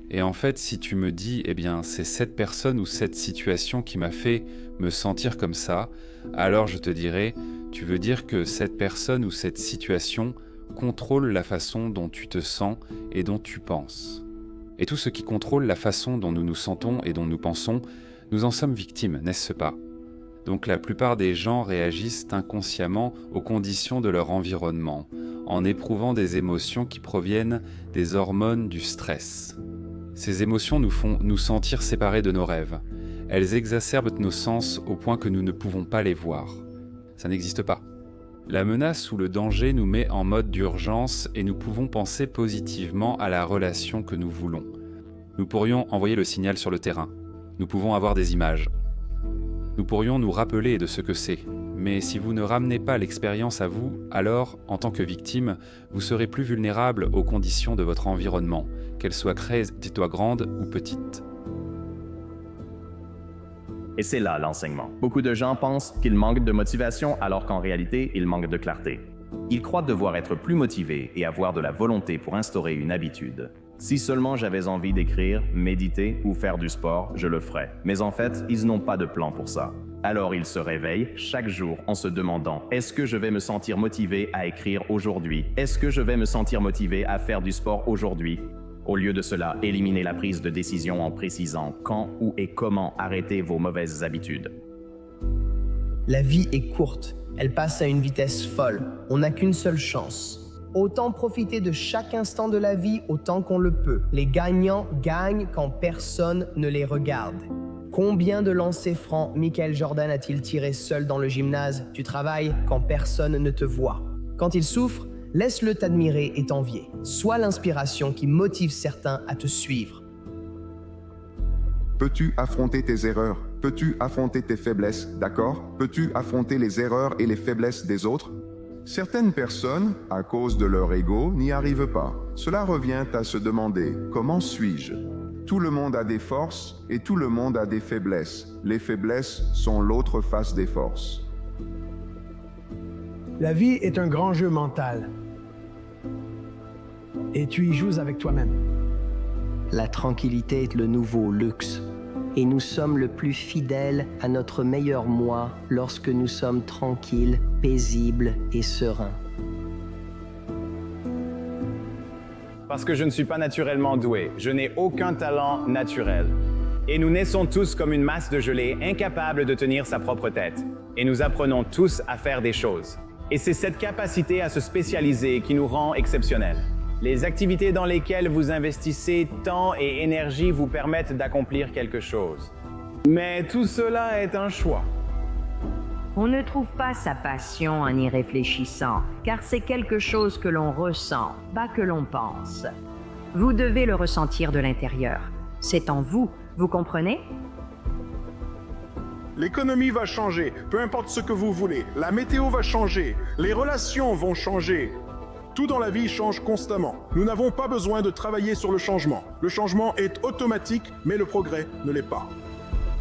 Speaker 24: Et en fait, si tu me dis, eh bien, c'est cette personne ou cette situation qui m'a fait me sentir comme ça, alors je te dirais, tu veux dire que cette personne ou cette situation contrôle la façon dont tu te sens et dont tu penses. Et tout ce qui contrôle la façon dont nous nous sentons et dont nous pensons, nous en sommes victimes, n'est-ce pas? Donc la plupart des gens réagissent inconsciemment aux conditions de leur environnement, en éprouvant des émotions qui proviennent des hormones du stress. Ces émotions nous font nous sentir séparés de nos rêves. Elles exacerbent nos sens au point que nous ne pouvons pas les voir. Ça n'existe pas. La menace ou le danger nous met en mode d'urgence et nous pouvons penser positivement à la relation que nous voulons. Nous pourrions envoyer le signal sur le terrain. Nous pouvons avoir des images. Nous pourrions nous rappeler de ce que c'est. Mais si vous ne ramenez pas l'expérience à vous, alors, en tant que victime, vous serez plus vulnérable aux conditions de votre environnement, qu'elles soient grandes ou petites.
Speaker 4: Et c'est là l'enseignement. Beaucoup de gens pensent qu'ils manquent de motivation alors qu'en réalité, ils manquent de clarté. Ils croient devoir être plus motivés et avoir de la volonté pour instaurer une habitude. Si seulement j'avais envie d'écrire, méditer ou faire du sport, je le ferais. Mais en fait, ils n'ont pas de plan pour ça. Alors ils se réveillent chaque jour en se demandant « Est-ce que je vais me sentir motivé à écrire aujourd'hui? Est-ce que je vais me sentir motivé à faire du sport aujourd'hui ?» Au lieu de cela, éliminez la prise de décision en précisant quand, où et comment arrêter vos mauvaises habitudes.
Speaker 5: La vie est courte, elle passe à une vitesse folle, on n'a qu'une seule chance. Autant profiter de chaque instant de la vie autant qu'on le peut. Les gagnants gagnent quand personne ne les regarde. Combien de lancers francs Michael Jordan a-t-il tiré seul dans le gymnase? Tu travailles quand personne ne te voit. Quand il souffre, laisse-le t'admirer et t'envier. Sois l'inspiration qui motive certains à te suivre.
Speaker 6: Peux-tu affronter tes erreurs? Peux-tu affronter tes faiblesses, d'accord? Peux-tu affronter les erreurs et les faiblesses des autres? Certaines personnes, à cause de leur ego, n'y arrivent pas. Cela revient à se demander « Comment suis-je » Tout le monde a des forces et tout le monde a des faiblesses. Les faiblesses sont l'autre face des forces.
Speaker 1: La vie est un grand jeu mental. Et tu y joues avec toi-même.
Speaker 5: La tranquillité est le nouveau luxe. Et nous sommes le plus fidèles à notre meilleur moi lorsque nous sommes tranquilles, paisibles et sereins.
Speaker 4: Parce que je ne suis pas naturellement doué, je n'ai aucun talent naturel. Et nous naissons tous comme une masse de gelée incapable de tenir sa propre tête. Et nous apprenons tous à faire des choses. Et c'est cette capacité à se spécialiser qui nous rend exceptionnels. Les activités dans lesquelles vous investissez temps et énergie vous permettent d'accomplir quelque chose. Mais tout cela est un choix.
Speaker 3: On ne trouve pas sa passion en y réfléchissant, car c'est quelque chose que l'on ressent, pas que l'on pense. Vous devez le ressentir de l'intérieur. C'est en vous, vous comprenez?
Speaker 9: L'économie va changer, peu importe ce que vous voulez. La météo va changer, les relations vont changer. Tout dans la vie change constamment. Nous n'avons pas besoin de travailler sur le changement. Le changement est automatique, mais le progrès ne l'est pas.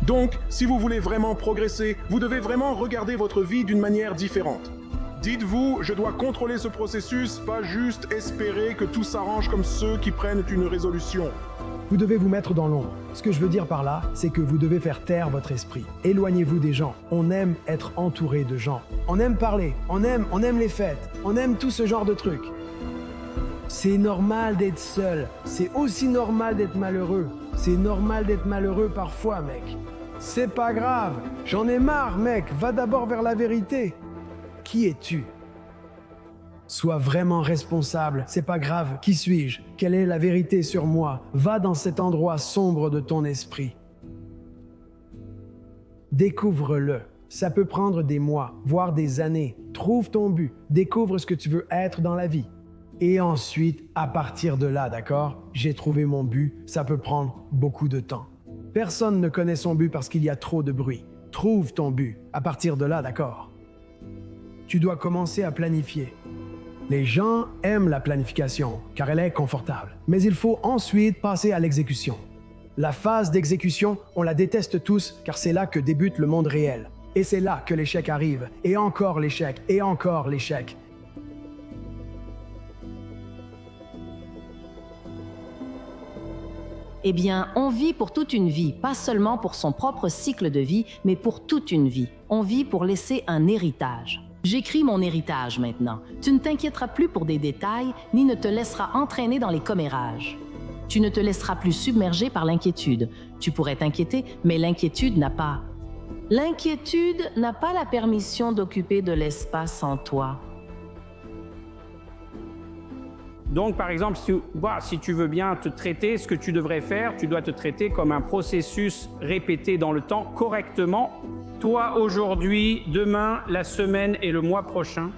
Speaker 9: Donc, si vous voulez vraiment progresser, vous devez vraiment regarder votre vie d'une manière différente. Dites-vous, je dois contrôler ce processus, pas juste espérer que tout s'arrange comme ceux qui prennent une résolution.
Speaker 1: Vous devez vous mettre dans l'ombre. Ce que je veux dire par là, c'est que vous devez faire taire votre esprit. Éloignez-vous des gens. On aime être entouré de gens. On aime parler. On aime les fêtes. On aime tout ce genre de trucs. C'est normal d'être seul. C'est aussi normal d'être malheureux. C'est normal d'être malheureux parfois, mec. C'est pas grave. J'en ai marre, mec. Va d'abord vers la vérité. Qui es-tu? Sois vraiment responsable. C'est pas grave. Qui suis-je? Quelle est la vérité sur moi? Va dans cet endroit sombre de ton esprit. Découvre-le. Ça peut prendre des mois, voire des années. Trouve ton but. Découvre ce que tu veux être dans la vie. Et ensuite, à partir de là, d'accord? J'ai trouvé mon but. Ça peut prendre beaucoup de temps. Personne ne connaît son but parce qu'il y a trop de bruit. Trouve ton but. À partir de là, d'accord? Tu dois commencer à planifier. Les gens aiment la planification, car elle est confortable. Mais il faut ensuite passer à l'exécution. La phase d'exécution, on la déteste tous, car c'est là que débute le monde réel. Et c'est là que l'échec arrive, et encore l'échec, et encore l'échec.
Speaker 8: Eh bien, on vit pour toute une vie, pas seulement pour son propre cycle de vie, mais pour toute une vie. On vit pour laisser un héritage. J'écris mon héritage maintenant. Tu ne t'inquiéteras plus pour des détails, ni ne te laisseras entraîner dans les commérages. Tu ne te laisseras plus submerger par l'inquiétude. Tu pourrais t'inquiéter, mais l'inquiétude n'a pas. L'inquiétude n'a pas la permission d'occuper de l'espace en toi.
Speaker 2: Donc, par exemple, si tu veux bien te traiter, ce que tu devrais faire, tu dois te traiter comme un processus répété dans le temps correctement. Toi, aujourd'hui, demain, la semaine et le mois prochain,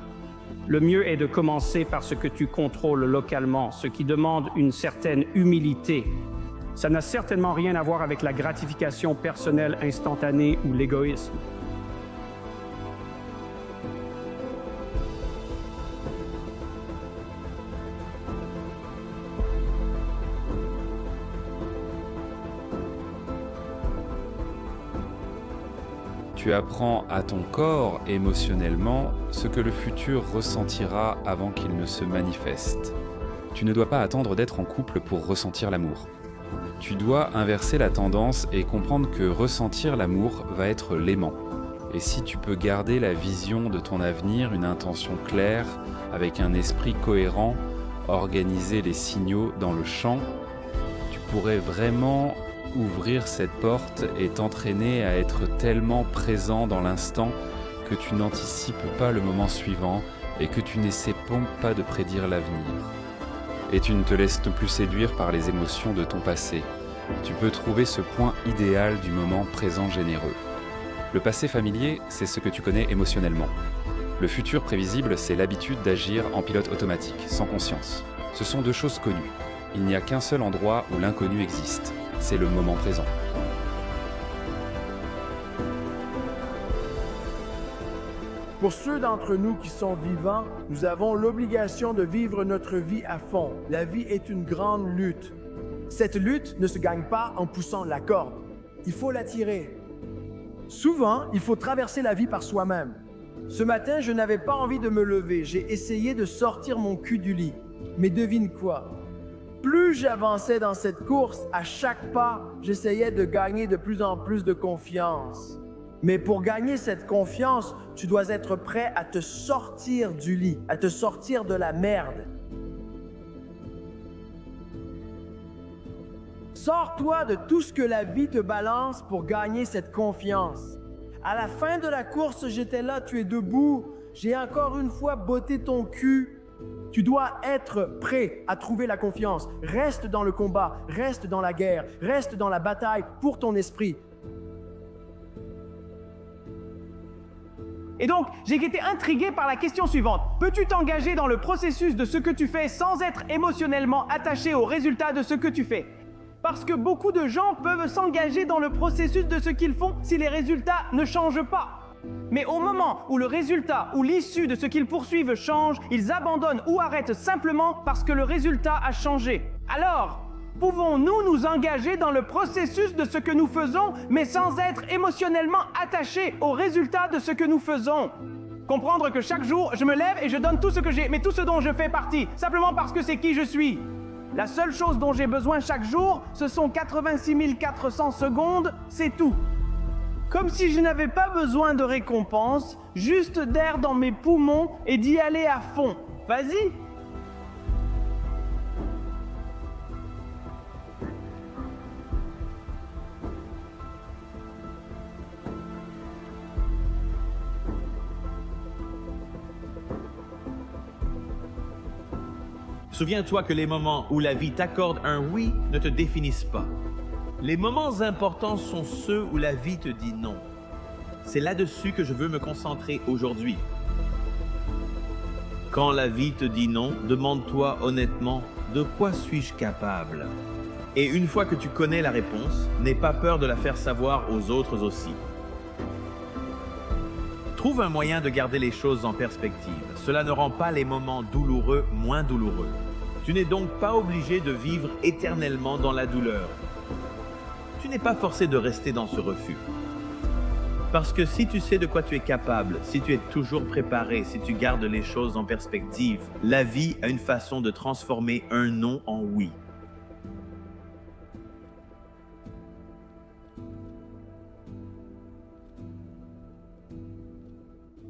Speaker 2: le mieux est de commencer par ce que tu contrôles localement, ce qui demande une certaine humilité. Ça n'a certainement rien à voir avec la gratification personnelle instantanée ou l'égoïsme.
Speaker 24: Tu apprends à ton corps émotionnellement ce que le futur ressentira avant qu'il ne se manifeste. Tu ne dois pas attendre d'être en couple pour ressentir l'amour. Tu dois inverser la tendance et comprendre que ressentir l'amour va être l'aimant. Et si tu peux garder la vision de ton avenir, une intention claire, avec un esprit cohérent, organiser les signaux dans le champ, tu pourrais vraiment ouvrir cette porte et t'entraîner à être tellement présent dans l'instant que tu n'anticipes pas le moment suivant et que tu n'essaies pas de prédire l'avenir. Et tu ne te laisses plus séduire par les émotions de ton passé. Tu peux trouver ce point idéal du moment présent généreux. Le passé familier, c'est ce que tu connais émotionnellement. Le futur prévisible, c'est l'habitude d'agir en pilote automatique, sans conscience. Ce sont deux choses connues. Il n'y a qu'un seul endroit où l'inconnu existe. C'est le moment présent.
Speaker 1: Pour ceux d'entre nous qui sont vivants, nous avons l'obligation de vivre notre vie à fond. La vie est une grande lutte. Cette lutte ne se gagne pas en poussant la corde. Il faut la tirer. Souvent, il faut traverser la vie par soi-même. Ce matin, je n'avais pas envie de me lever. J'ai essayé de sortir mon cul du lit. Mais devine quoi? Plus j'avançais dans cette course, à chaque pas, j'essayais de gagner de plus en plus de confiance. Mais pour gagner cette confiance, tu dois être prêt à te sortir du lit, à te sortir de la merde. Sors-toi de tout ce que la vie te balance pour gagner cette confiance. À la fin de la course, j'étais là, tu es debout. J'ai encore une fois botté ton cul. Tu dois être prêt à trouver la confiance. Reste dans le combat, reste dans la guerre, reste dans la bataille pour ton esprit.
Speaker 27: Et donc, j'ai été intrigué par la question suivante. Peux-tu t'engager dans le processus de ce que tu fais sans être émotionnellement attaché au résultat de ce que tu fais? Parce que beaucoup de gens peuvent s'engager dans le processus de ce qu'ils font si les résultats ne changent pas. Mais au moment où le résultat ou l'issue de ce qu'ils poursuivent change, ils abandonnent ou arrêtent simplement parce que le résultat a changé. Alors, pouvons-nous nous engager dans le processus de ce que nous faisons, mais sans être émotionnellement attachés au résultat de ce que nous faisons? Comprendre que chaque jour, je me lève et je donne tout ce que j'ai, mais tout ce dont je fais partie, simplement parce que c'est qui je suis. La seule chose dont j'ai besoin chaque jour, ce sont 86 400 secondes, c'est tout. Comme si je n'avais pas besoin de récompense, juste d'air dans mes poumons et d'y aller à fond. Vas-y!
Speaker 7: Souviens-toi que les moments où la vie t'accorde un oui ne te définissent pas. Les moments importants sont ceux où la vie te dit non. C'est là-dessus que je veux me concentrer aujourd'hui. Quand la vie te dit non, demande-toi honnêtement, de quoi suis-je capable? Et une fois que tu connais la réponse, n'aie pas peur de la faire savoir aux autres aussi. Trouve un moyen de garder les choses en perspective. Cela ne rend pas les moments douloureux moins douloureux. Tu n'es donc pas obligé de vivre éternellement dans la douleur. Tu n'es pas forcé de rester dans ce refus. Parce que si tu sais de quoi tu es capable, si tu es toujours préparé, si tu gardes les choses en perspective, la vie a une façon de transformer un non en oui.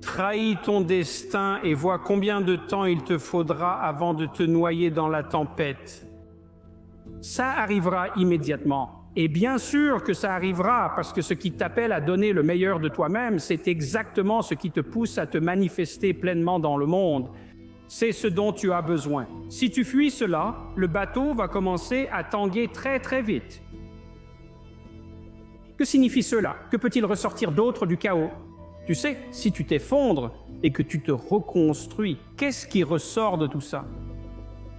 Speaker 2: Trahis ton destin et vois combien de temps il te faudra avant de te noyer dans la tempête. Ça arrivera immédiatement. Et bien sûr que ça arrivera, parce que ce qui t'appelle à donner le meilleur de toi-même, c'est exactement ce qui te pousse à te manifester pleinement dans le monde. C'est ce dont tu as besoin. Si tu fuis cela, le bateau va commencer à tanguer très très vite. Que signifie cela? Que peut-il ressortir d'autre du chaos? Tu sais, si tu t'effondres et que tu te reconstruis, qu'est-ce qui ressort de tout ça?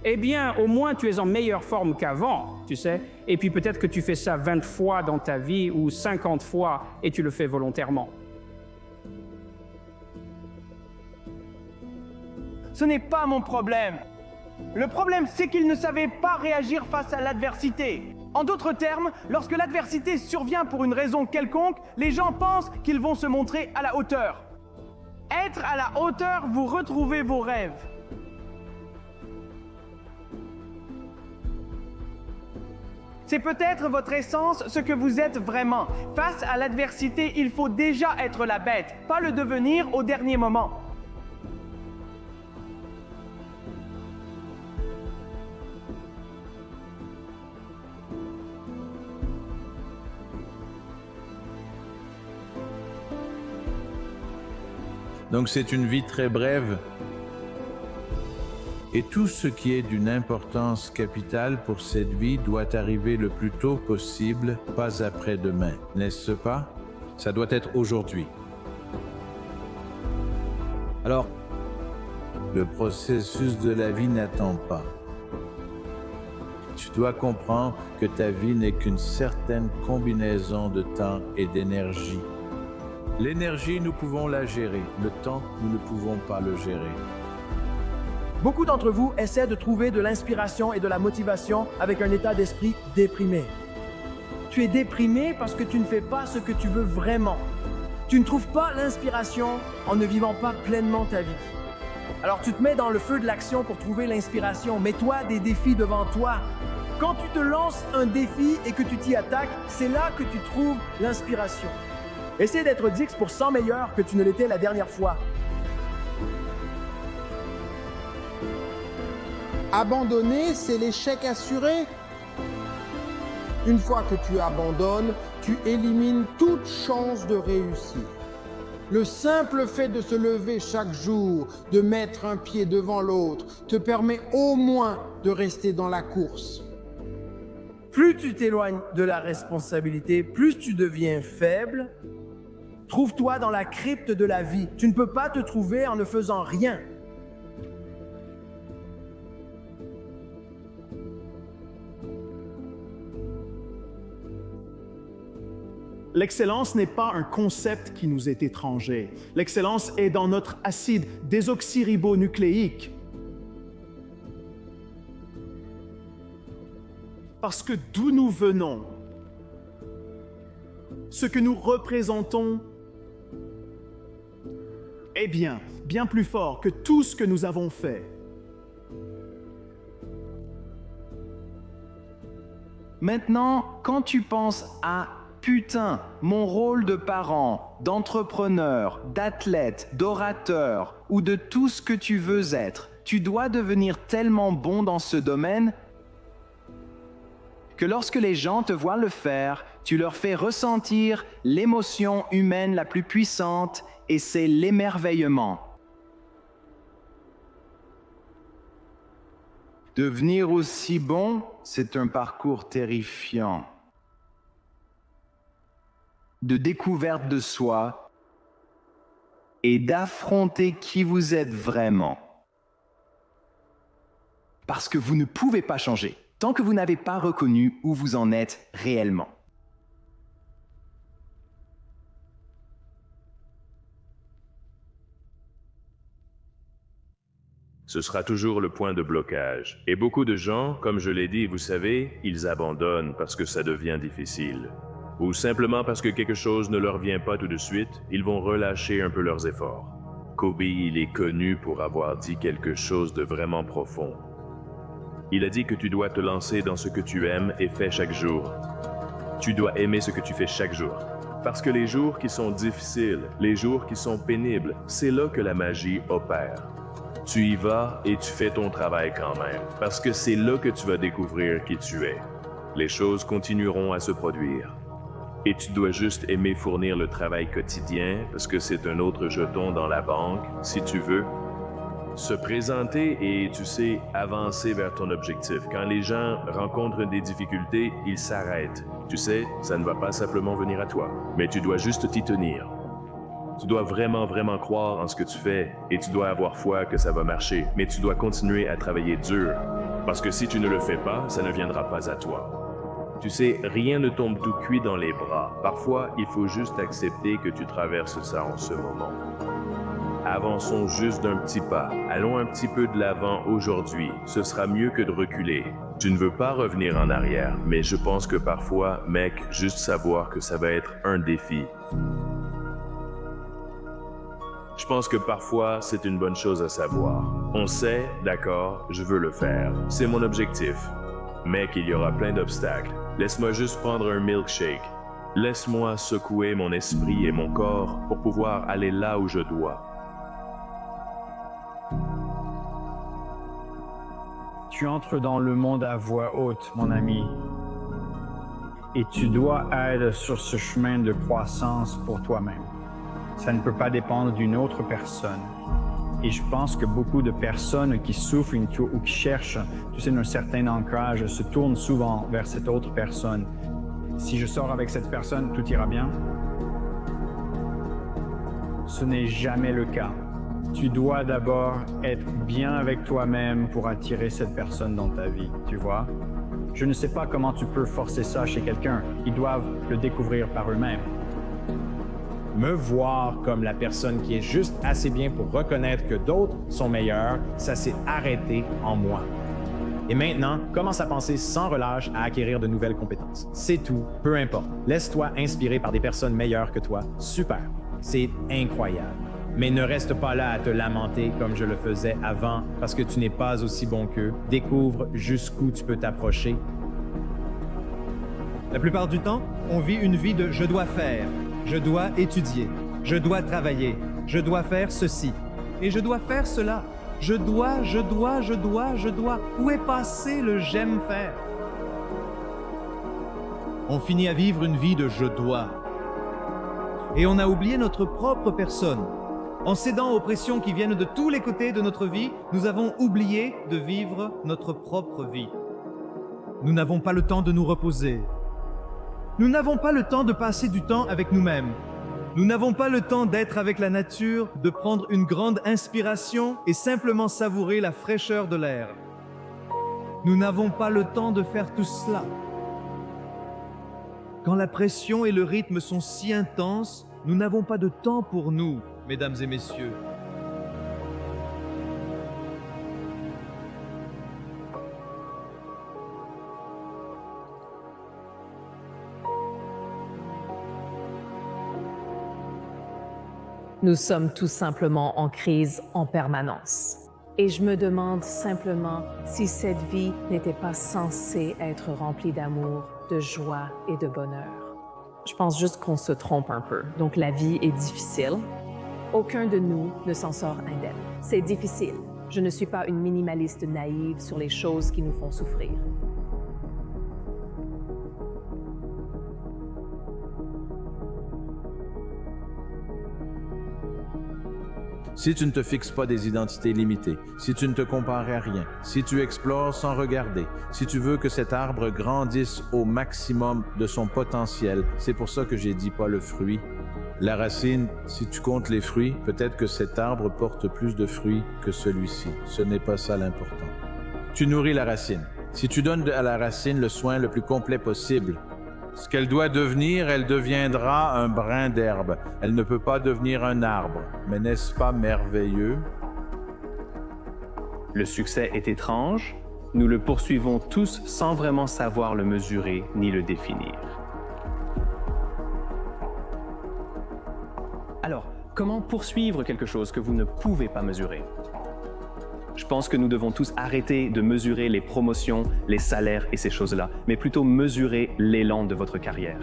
Speaker 2: Eh bien, au moins tu es en meilleure forme qu'avant, tu sais, et puis peut-être que tu fais ça 20 fois dans ta vie ou 50 fois et tu le fais volontairement.
Speaker 27: Ce n'est pas mon problème. Le problème, c'est qu'ils ne savaient pas réagir face à l'adversité. En d'autres termes, lorsque l'adversité survient pour une raison quelconque, les gens pensent qu'ils vont se montrer à la hauteur. Être à la hauteur, vous retrouvez vos rêves. C'est peut-être votre essence, ce que vous êtes vraiment. Face à l'adversité, il faut déjà être la bête, pas le devenir au dernier moment.
Speaker 16: Donc c'est une vie très brève. Et tout ce qui est d'une importance capitale pour cette vie doit arriver le plus tôt possible, pas après-demain, n'est-ce pas? Ça doit être aujourd'hui. Alors, le processus de la vie n'attend pas. Tu dois comprendre que ta vie n'est qu'une certaine combinaison de temps et d'énergie. L'énergie, nous pouvons la gérer. Le temps, nous ne pouvons pas le gérer.
Speaker 1: Beaucoup d'entre vous essaient de trouver de l'inspiration et de la motivation avec un état d'esprit déprimé. Tu es déprimé parce que tu ne fais pas ce que tu veux vraiment. Tu ne trouves pas l'inspiration en ne vivant pas pleinement ta vie. Alors tu te mets dans le feu de l'action pour trouver l'inspiration. Mets-toi des défis devant toi. Quand tu te lances un défi et que tu t'y attaques, c'est là que tu trouves l'inspiration. Essaie d'être 10% meilleur que tu ne l'étais la dernière fois.
Speaker 11: Abandonner, c'est l'échec assuré. Une fois que tu abandonnes, tu élimines toute chance de réussir. Le simple fait de se lever chaque jour, de mettre un pied devant l'autre, te permet au moins de rester dans la course.
Speaker 1: Plus tu t'éloignes de la responsabilité, plus tu deviens faible, Trouve-toi dans la crypte de la vie. Tu ne peux pas te trouver en ne faisant rien.
Speaker 12: L'excellence n'est pas un concept qui nous est étranger. L'excellence est dans notre acide désoxyribonucléique. Parce que d'où nous venons, ce que nous représentons est bien plus fort que tout ce que nous avons fait.
Speaker 13: Maintenant, quand tu penses à putain, mon rôle de parent, d'entrepreneur, d'athlète, d'orateur ou de tout ce que tu veux être, tu dois devenir tellement bon dans ce domaine que lorsque les gens te voient le faire, tu leur fais ressentir l'émotion humaine la plus puissante et c'est l'émerveillement. Devenir aussi bon, c'est un parcours terrifiant. De découverte de soi et d'affronter qui vous êtes vraiment. Parce que vous ne pouvez pas changer tant que vous n'avez pas reconnu où vous en êtes réellement.
Speaker 20: Ce sera toujours le point de blocage. Et beaucoup de gens, comme je l'ai dit, vous savez, ils abandonnent parce que ça devient difficile. Ou simplement parce que quelque chose ne leur vient pas tout de suite, ils vont relâcher un peu leurs efforts. Kobe, il est connu pour avoir dit quelque chose de vraiment profond. Il a dit que tu dois te lancer dans ce que tu aimes et fais chaque jour. Tu dois aimer ce que tu fais chaque jour. Parce que les jours qui sont difficiles, les jours qui sont pénibles, c'est là que la magie opère. Tu y vas et tu fais ton travail quand même, parce que c'est là que tu vas découvrir qui tu es. Les choses continueront à se produire. Et tu dois juste aimer fournir le travail quotidien, parce que c'est un autre jeton dans la banque, si tu veux. Se présenter et, tu sais, avancer vers ton objectif. Quand les gens rencontrent des difficultés, ils s'arrêtent. Tu sais, ça ne va pas simplement venir à toi, mais tu dois juste t'y tenir. Tu dois vraiment croire en ce que tu fais et tu dois avoir foi que ça va marcher, mais tu dois continuer à travailler dur. Parce que si tu ne le fais pas, ça ne viendra pas à toi. Tu sais, rien ne tombe tout cuit dans les bras. Parfois, il faut juste accepter que tu traverses ça en ce moment. Avançons juste d'un petit pas. Allons un petit peu de l'avant aujourd'hui. Ce sera mieux que de reculer. Tu ne veux pas revenir en arrière, mais je pense que parfois, mec, juste savoir que ça va être un défi. Je pense que parfois, c'est une bonne chose à savoir. On sait, d'accord, je veux le faire. C'est mon objectif. Mec, il y aura plein d'obstacles. Laisse-moi juste prendre un milkshake. Laisse-moi secouer mon esprit et mon corps pour pouvoir aller là où je dois.
Speaker 2: Tu entres dans le monde à voix haute, mon ami. Et tu dois être sur ce chemin de croissance pour toi-même. Ça ne peut pas dépendre d'une autre personne. Et je pense que beaucoup de personnes qui souffrent ou qui cherchent, tu sais, un certain ancrage, se tournent souvent vers cette autre personne. Si je sors avec cette personne, tout ira bien? Ce n'est jamais le cas. Tu dois d'abord être bien avec toi-même pour attirer cette personne dans ta vie, tu vois? Je ne sais pas comment tu peux forcer ça chez quelqu'un. Ils doivent le découvrir par eux-mêmes. Me voir comme la personne qui est juste assez bien pour reconnaître que d'autres sont meilleurs, ça s'est arrêté en moi. Et maintenant, commence à penser sans relâche à acquérir de nouvelles compétences. C'est tout, peu importe. Laisse-toi inspirer par des personnes meilleures que toi. Super, c'est incroyable. Mais ne reste pas là à te lamenter comme je le faisais avant parce que tu n'es pas aussi bon qu'eux. Découvre jusqu'où tu peux t'approcher.
Speaker 21: La plupart du temps, on vit une vie de « je dois faire ». Je dois étudier, je dois travailler, je dois faire ceci, et je dois faire cela. Je dois. Où est passé le « j'aime faire » ? On finit à vivre une vie de « je dois ». Et on a oublié notre propre personne. En cédant aux pressions qui viennent de tous les côtés de notre vie, nous avons oublié de vivre notre propre vie. Nous n'avons pas le temps de nous reposer. Nous n'avons pas le temps de passer du temps avec nous-mêmes. Nous n'avons pas le temps d'être avec la nature, de prendre une grande inspiration et simplement savourer la fraîcheur de l'air. Nous n'avons pas le temps de faire tout cela. Quand la pression et le rythme sont si intenses, nous n'avons pas de temps pour nous, mesdames et messieurs.
Speaker 10: Nous sommes tout simplement en crise en permanence. Et je me demande simplement si cette vie n'était pas censée être remplie d'amour, de joie et de bonheur. Je pense juste qu'on se trompe un peu. Donc la vie est difficile. Aucun de nous ne s'en sort indemne. C'est difficile. Je ne suis pas une minimaliste naïve sur les choses qui nous font souffrir.
Speaker 16: Si tu ne te fixes pas des identités limitées, si tu ne te compares à rien, si tu explores sans regarder, si tu veux que cet arbre grandisse au maximum de son potentiel, c'est pour ça que j'ai dit pas le fruit. La racine, si tu comptes les fruits, peut-être que cet arbre porte plus de fruits que celui-ci. Ce n'est pas ça l'important. Tu nourris la racine. Si tu donnes à la racine le soin le plus complet possible, ce qu'elle doit devenir, elle deviendra un brin d'herbe. Elle ne peut pas devenir un arbre. Mais n'est-ce pas merveilleux?
Speaker 14: Le succès est étrange. Nous le poursuivons tous sans vraiment savoir le mesurer ni le définir. Alors, comment poursuivre quelque chose que vous ne pouvez pas mesurer? Je pense que nous devons tous arrêter de mesurer les promotions, les salaires et ces choses-là, mais plutôt mesurer l'élan de votre carrière.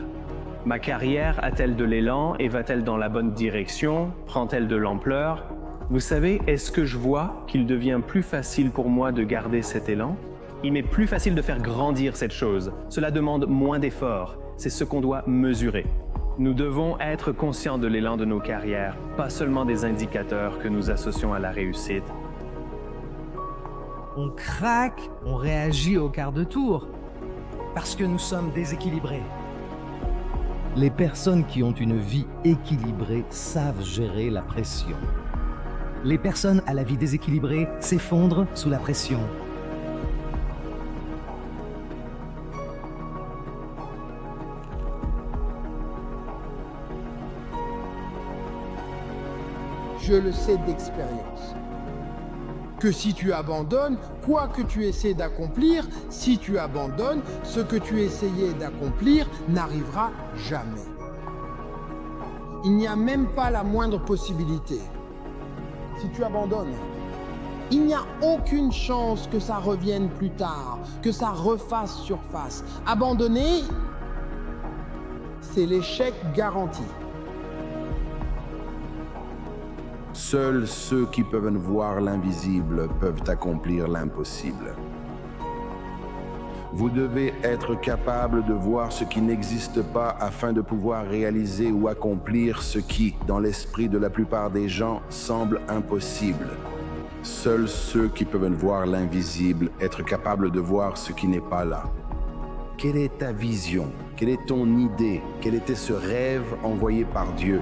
Speaker 14: Ma carrière a-t-elle de l'élan et va-t-elle dans la bonne direction? Prend-elle de l'ampleur? Vous savez, est-ce que je vois qu'il devient plus facile pour moi de garder cet élan? Il m'est plus facile de faire grandir cette chose. Cela demande moins d'efforts. C'est ce qu'on doit mesurer. Nous devons être conscients de l'élan de nos carrières, pas seulement des indicateurs que nous associons à la réussite.
Speaker 18: On craque, on réagit au quart de tour, parce que nous sommes déséquilibrés.
Speaker 22: Les personnes qui ont une vie équilibrée savent gérer la pression. Les personnes à la vie déséquilibrée s'effondrent sous la pression.
Speaker 11: Je le sais d'expérience. Que si tu abandonnes, quoi que tu essaies d'accomplir, si tu abandonnes, ce que tu essayais d'accomplir n'arrivera jamais. Il n'y a même pas la moindre possibilité. Si tu abandonnes, il n'y a aucune chance que ça revienne plus tard, que ça refasse surface. Abandonner, c'est l'échec garanti.
Speaker 23: Seuls ceux qui peuvent voir l'invisible peuvent accomplir l'impossible. Vous devez être capable de voir ce qui n'existe pas afin de pouvoir réaliser ou accomplir ce qui, dans l'esprit de la plupart des gens, semble impossible. Seuls ceux qui peuvent voir l'invisible, être capables de voir ce qui n'est pas là. Quelle est ta vision? Quelle est ton idée? Quel était ce rêve envoyé par Dieu?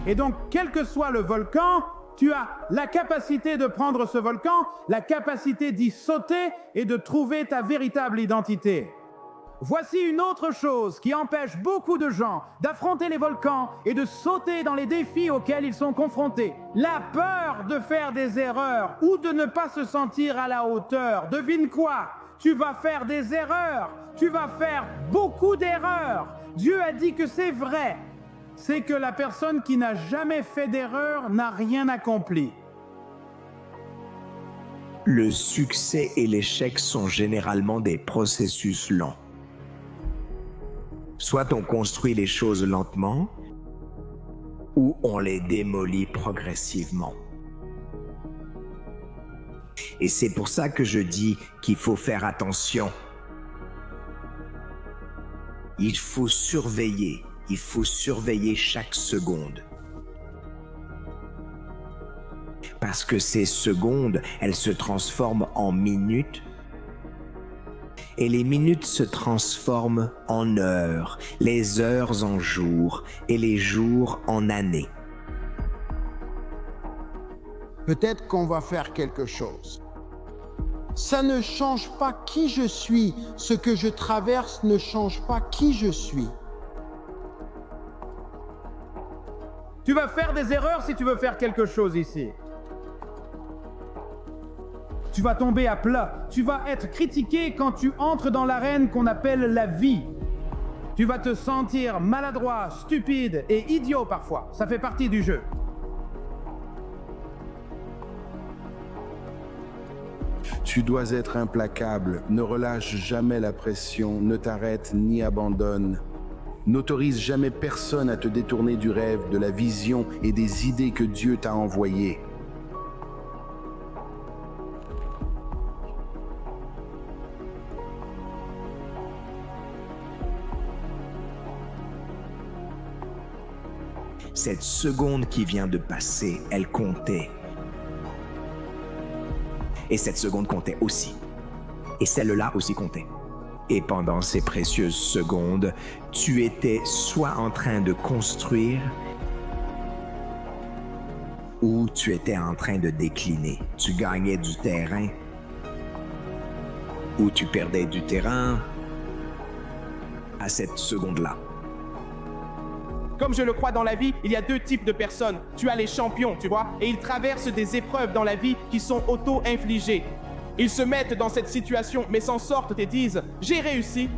Speaker 27: Et donc, quel que soit le volcan, tu as la capacité de prendre ce volcan, la capacité d'y sauter et de trouver ta véritable identité. Voici une autre chose qui empêche beaucoup de gens d'affronter les volcans et de sauter dans les défis auxquels ils sont confrontés. La peur de faire des erreurs ou de ne pas se sentir à la hauteur. Devine quoi? Tu vas faire des erreurs. Tu vas faire beaucoup d'erreurs. Dieu a dit que c'est vrai. C'est que la personne qui n'a jamais fait d'erreur n'a rien accompli.
Speaker 25: Le succès et l'échec sont généralement des processus lents. Soit on construit les choses lentement, ou on les démolit progressivement. Et c'est pour ça que je dis qu'il faut faire attention. Il faut surveiller. Il faut surveiller chaque seconde. Parce que ces secondes, elles se transforment en minutes et les minutes se transforment en heures, les heures en jours et les jours en années.
Speaker 11: Peut-être qu'on va faire quelque chose. Ça ne change pas qui je suis. Ce que je traverse ne change pas qui je suis.
Speaker 27: Tu vas faire des erreurs si tu veux faire quelque chose ici. Tu vas tomber à plat. Tu vas être critiqué quand tu entres dans l'arène qu'on appelle la vie. Tu vas te sentir maladroit, stupide et idiot parfois. Ça fait partie du jeu.
Speaker 23: Tu dois être implacable, ne relâche jamais la pression, ne t'arrête ni abandonne. N'autorise jamais personne à te détourner du rêve, de la vision et des idées que Dieu t'a envoyées.
Speaker 25: Cette seconde qui vient de passer, elle comptait. Et cette seconde comptait aussi. Et celle-là aussi comptait. Et pendant ces précieuses secondes, tu étais soit en train de construire, ou tu étais en train de décliner. Tu gagnais du terrain, ou tu perdais du terrain à cette seconde-là.
Speaker 27: Comme je le crois dans la vie, il y a deux types de personnes. Tu as les champions, tu vois, et ils traversent des épreuves dans la vie qui sont auto-infligées. Ils se mettent dans cette situation, mais s'en sortent et disent « j'ai réussi ».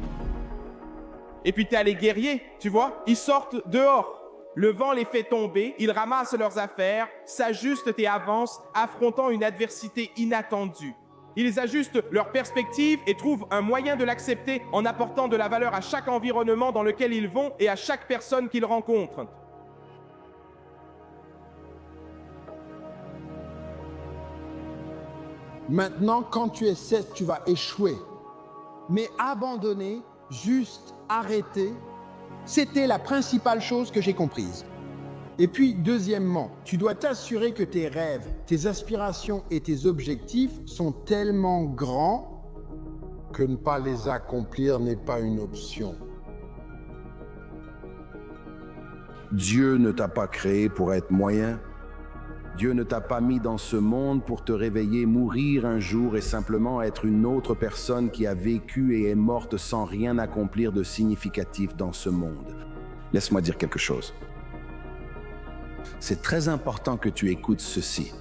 Speaker 27: Et puis tu as les guerriers, tu vois, ils sortent dehors. Le vent les fait tomber, ils ramassent leurs affaires, s'ajustent et avancent, affrontant une adversité inattendue. Ils ajustent leur perspective et trouvent un moyen de l'accepter en apportant de la valeur à chaque environnement dans lequel ils vont et à chaque personne qu'ils rencontrent.
Speaker 11: Maintenant, quand tu essaies, tu vas échouer. Mais abandonner, juste arrêter, c'était la principale chose que j'ai comprise. Et puis, deuxièmement, tu dois t'assurer que tes rêves, tes aspirations et tes objectifs sont tellement grands que ne pas les accomplir n'est pas une option.
Speaker 23: Dieu ne t'a pas créé pour être moyen. Dieu ne t'a pas mis dans ce monde pour te réveiller, mourir un jour et simplement être une autre personne qui a vécu et est morte sans rien accomplir de significatif dans ce monde. Laisse-moi dire quelque chose. C'est très important que tu écoutes ceci.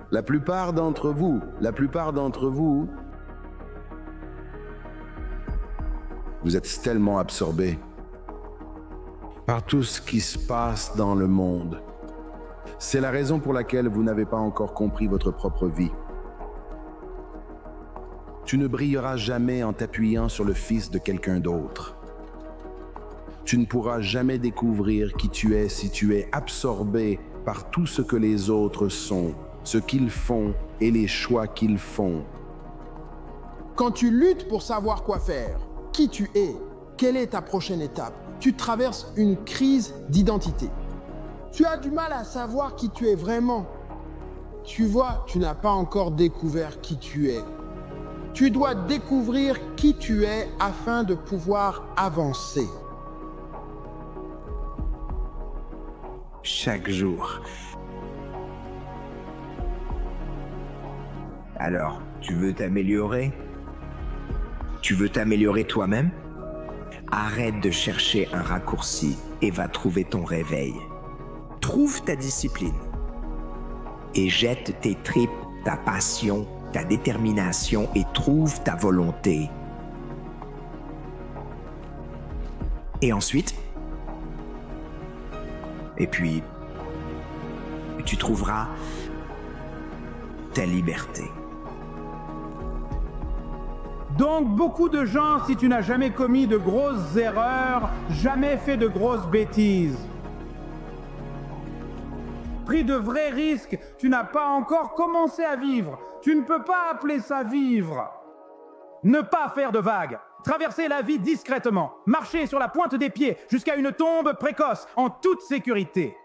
Speaker 23: La plupart d'entre vous, vous êtes tellement absorbés par tout ce qui se passe dans le monde. C'est la raison pour laquelle vous n'avez pas encore compris votre propre vie. Tu ne brilleras jamais en t'appuyant sur le fils de quelqu'un d'autre. Tu ne pourras jamais découvrir qui tu es si tu es absorbé par tout ce que les autres sont, ce qu'ils font et les choix qu'ils font.
Speaker 11: Quand tu luttes pour savoir quoi faire, qui tu es, quelle est ta prochaine étape, tu traverses une crise d'identité. Tu as du mal à savoir qui tu es vraiment. Tu vois, tu n'as pas encore découvert qui tu es. Tu dois découvrir qui tu es afin de pouvoir avancer.
Speaker 25: Chaque jour. Alors, tu veux t'améliorer? Tu veux t'améliorer toi-même? Arrête de chercher un raccourci et va trouver ton réveil. Trouve ta discipline et jette tes tripes, ta passion, ta détermination et trouve ta volonté. Et ensuite, et puis, tu trouveras ta liberté.
Speaker 27: Donc beaucoup de gens, si tu n'as jamais commis de grosses erreurs, jamais fait de grosses bêtises, pris de vrais risques, tu n'as pas encore commencé à vivre. Tu ne peux pas appeler ça vivre. Ne pas faire de vagues. Traverser la vie discrètement. Marcher sur la pointe des pieds jusqu'à une tombe précoce, en toute sécurité.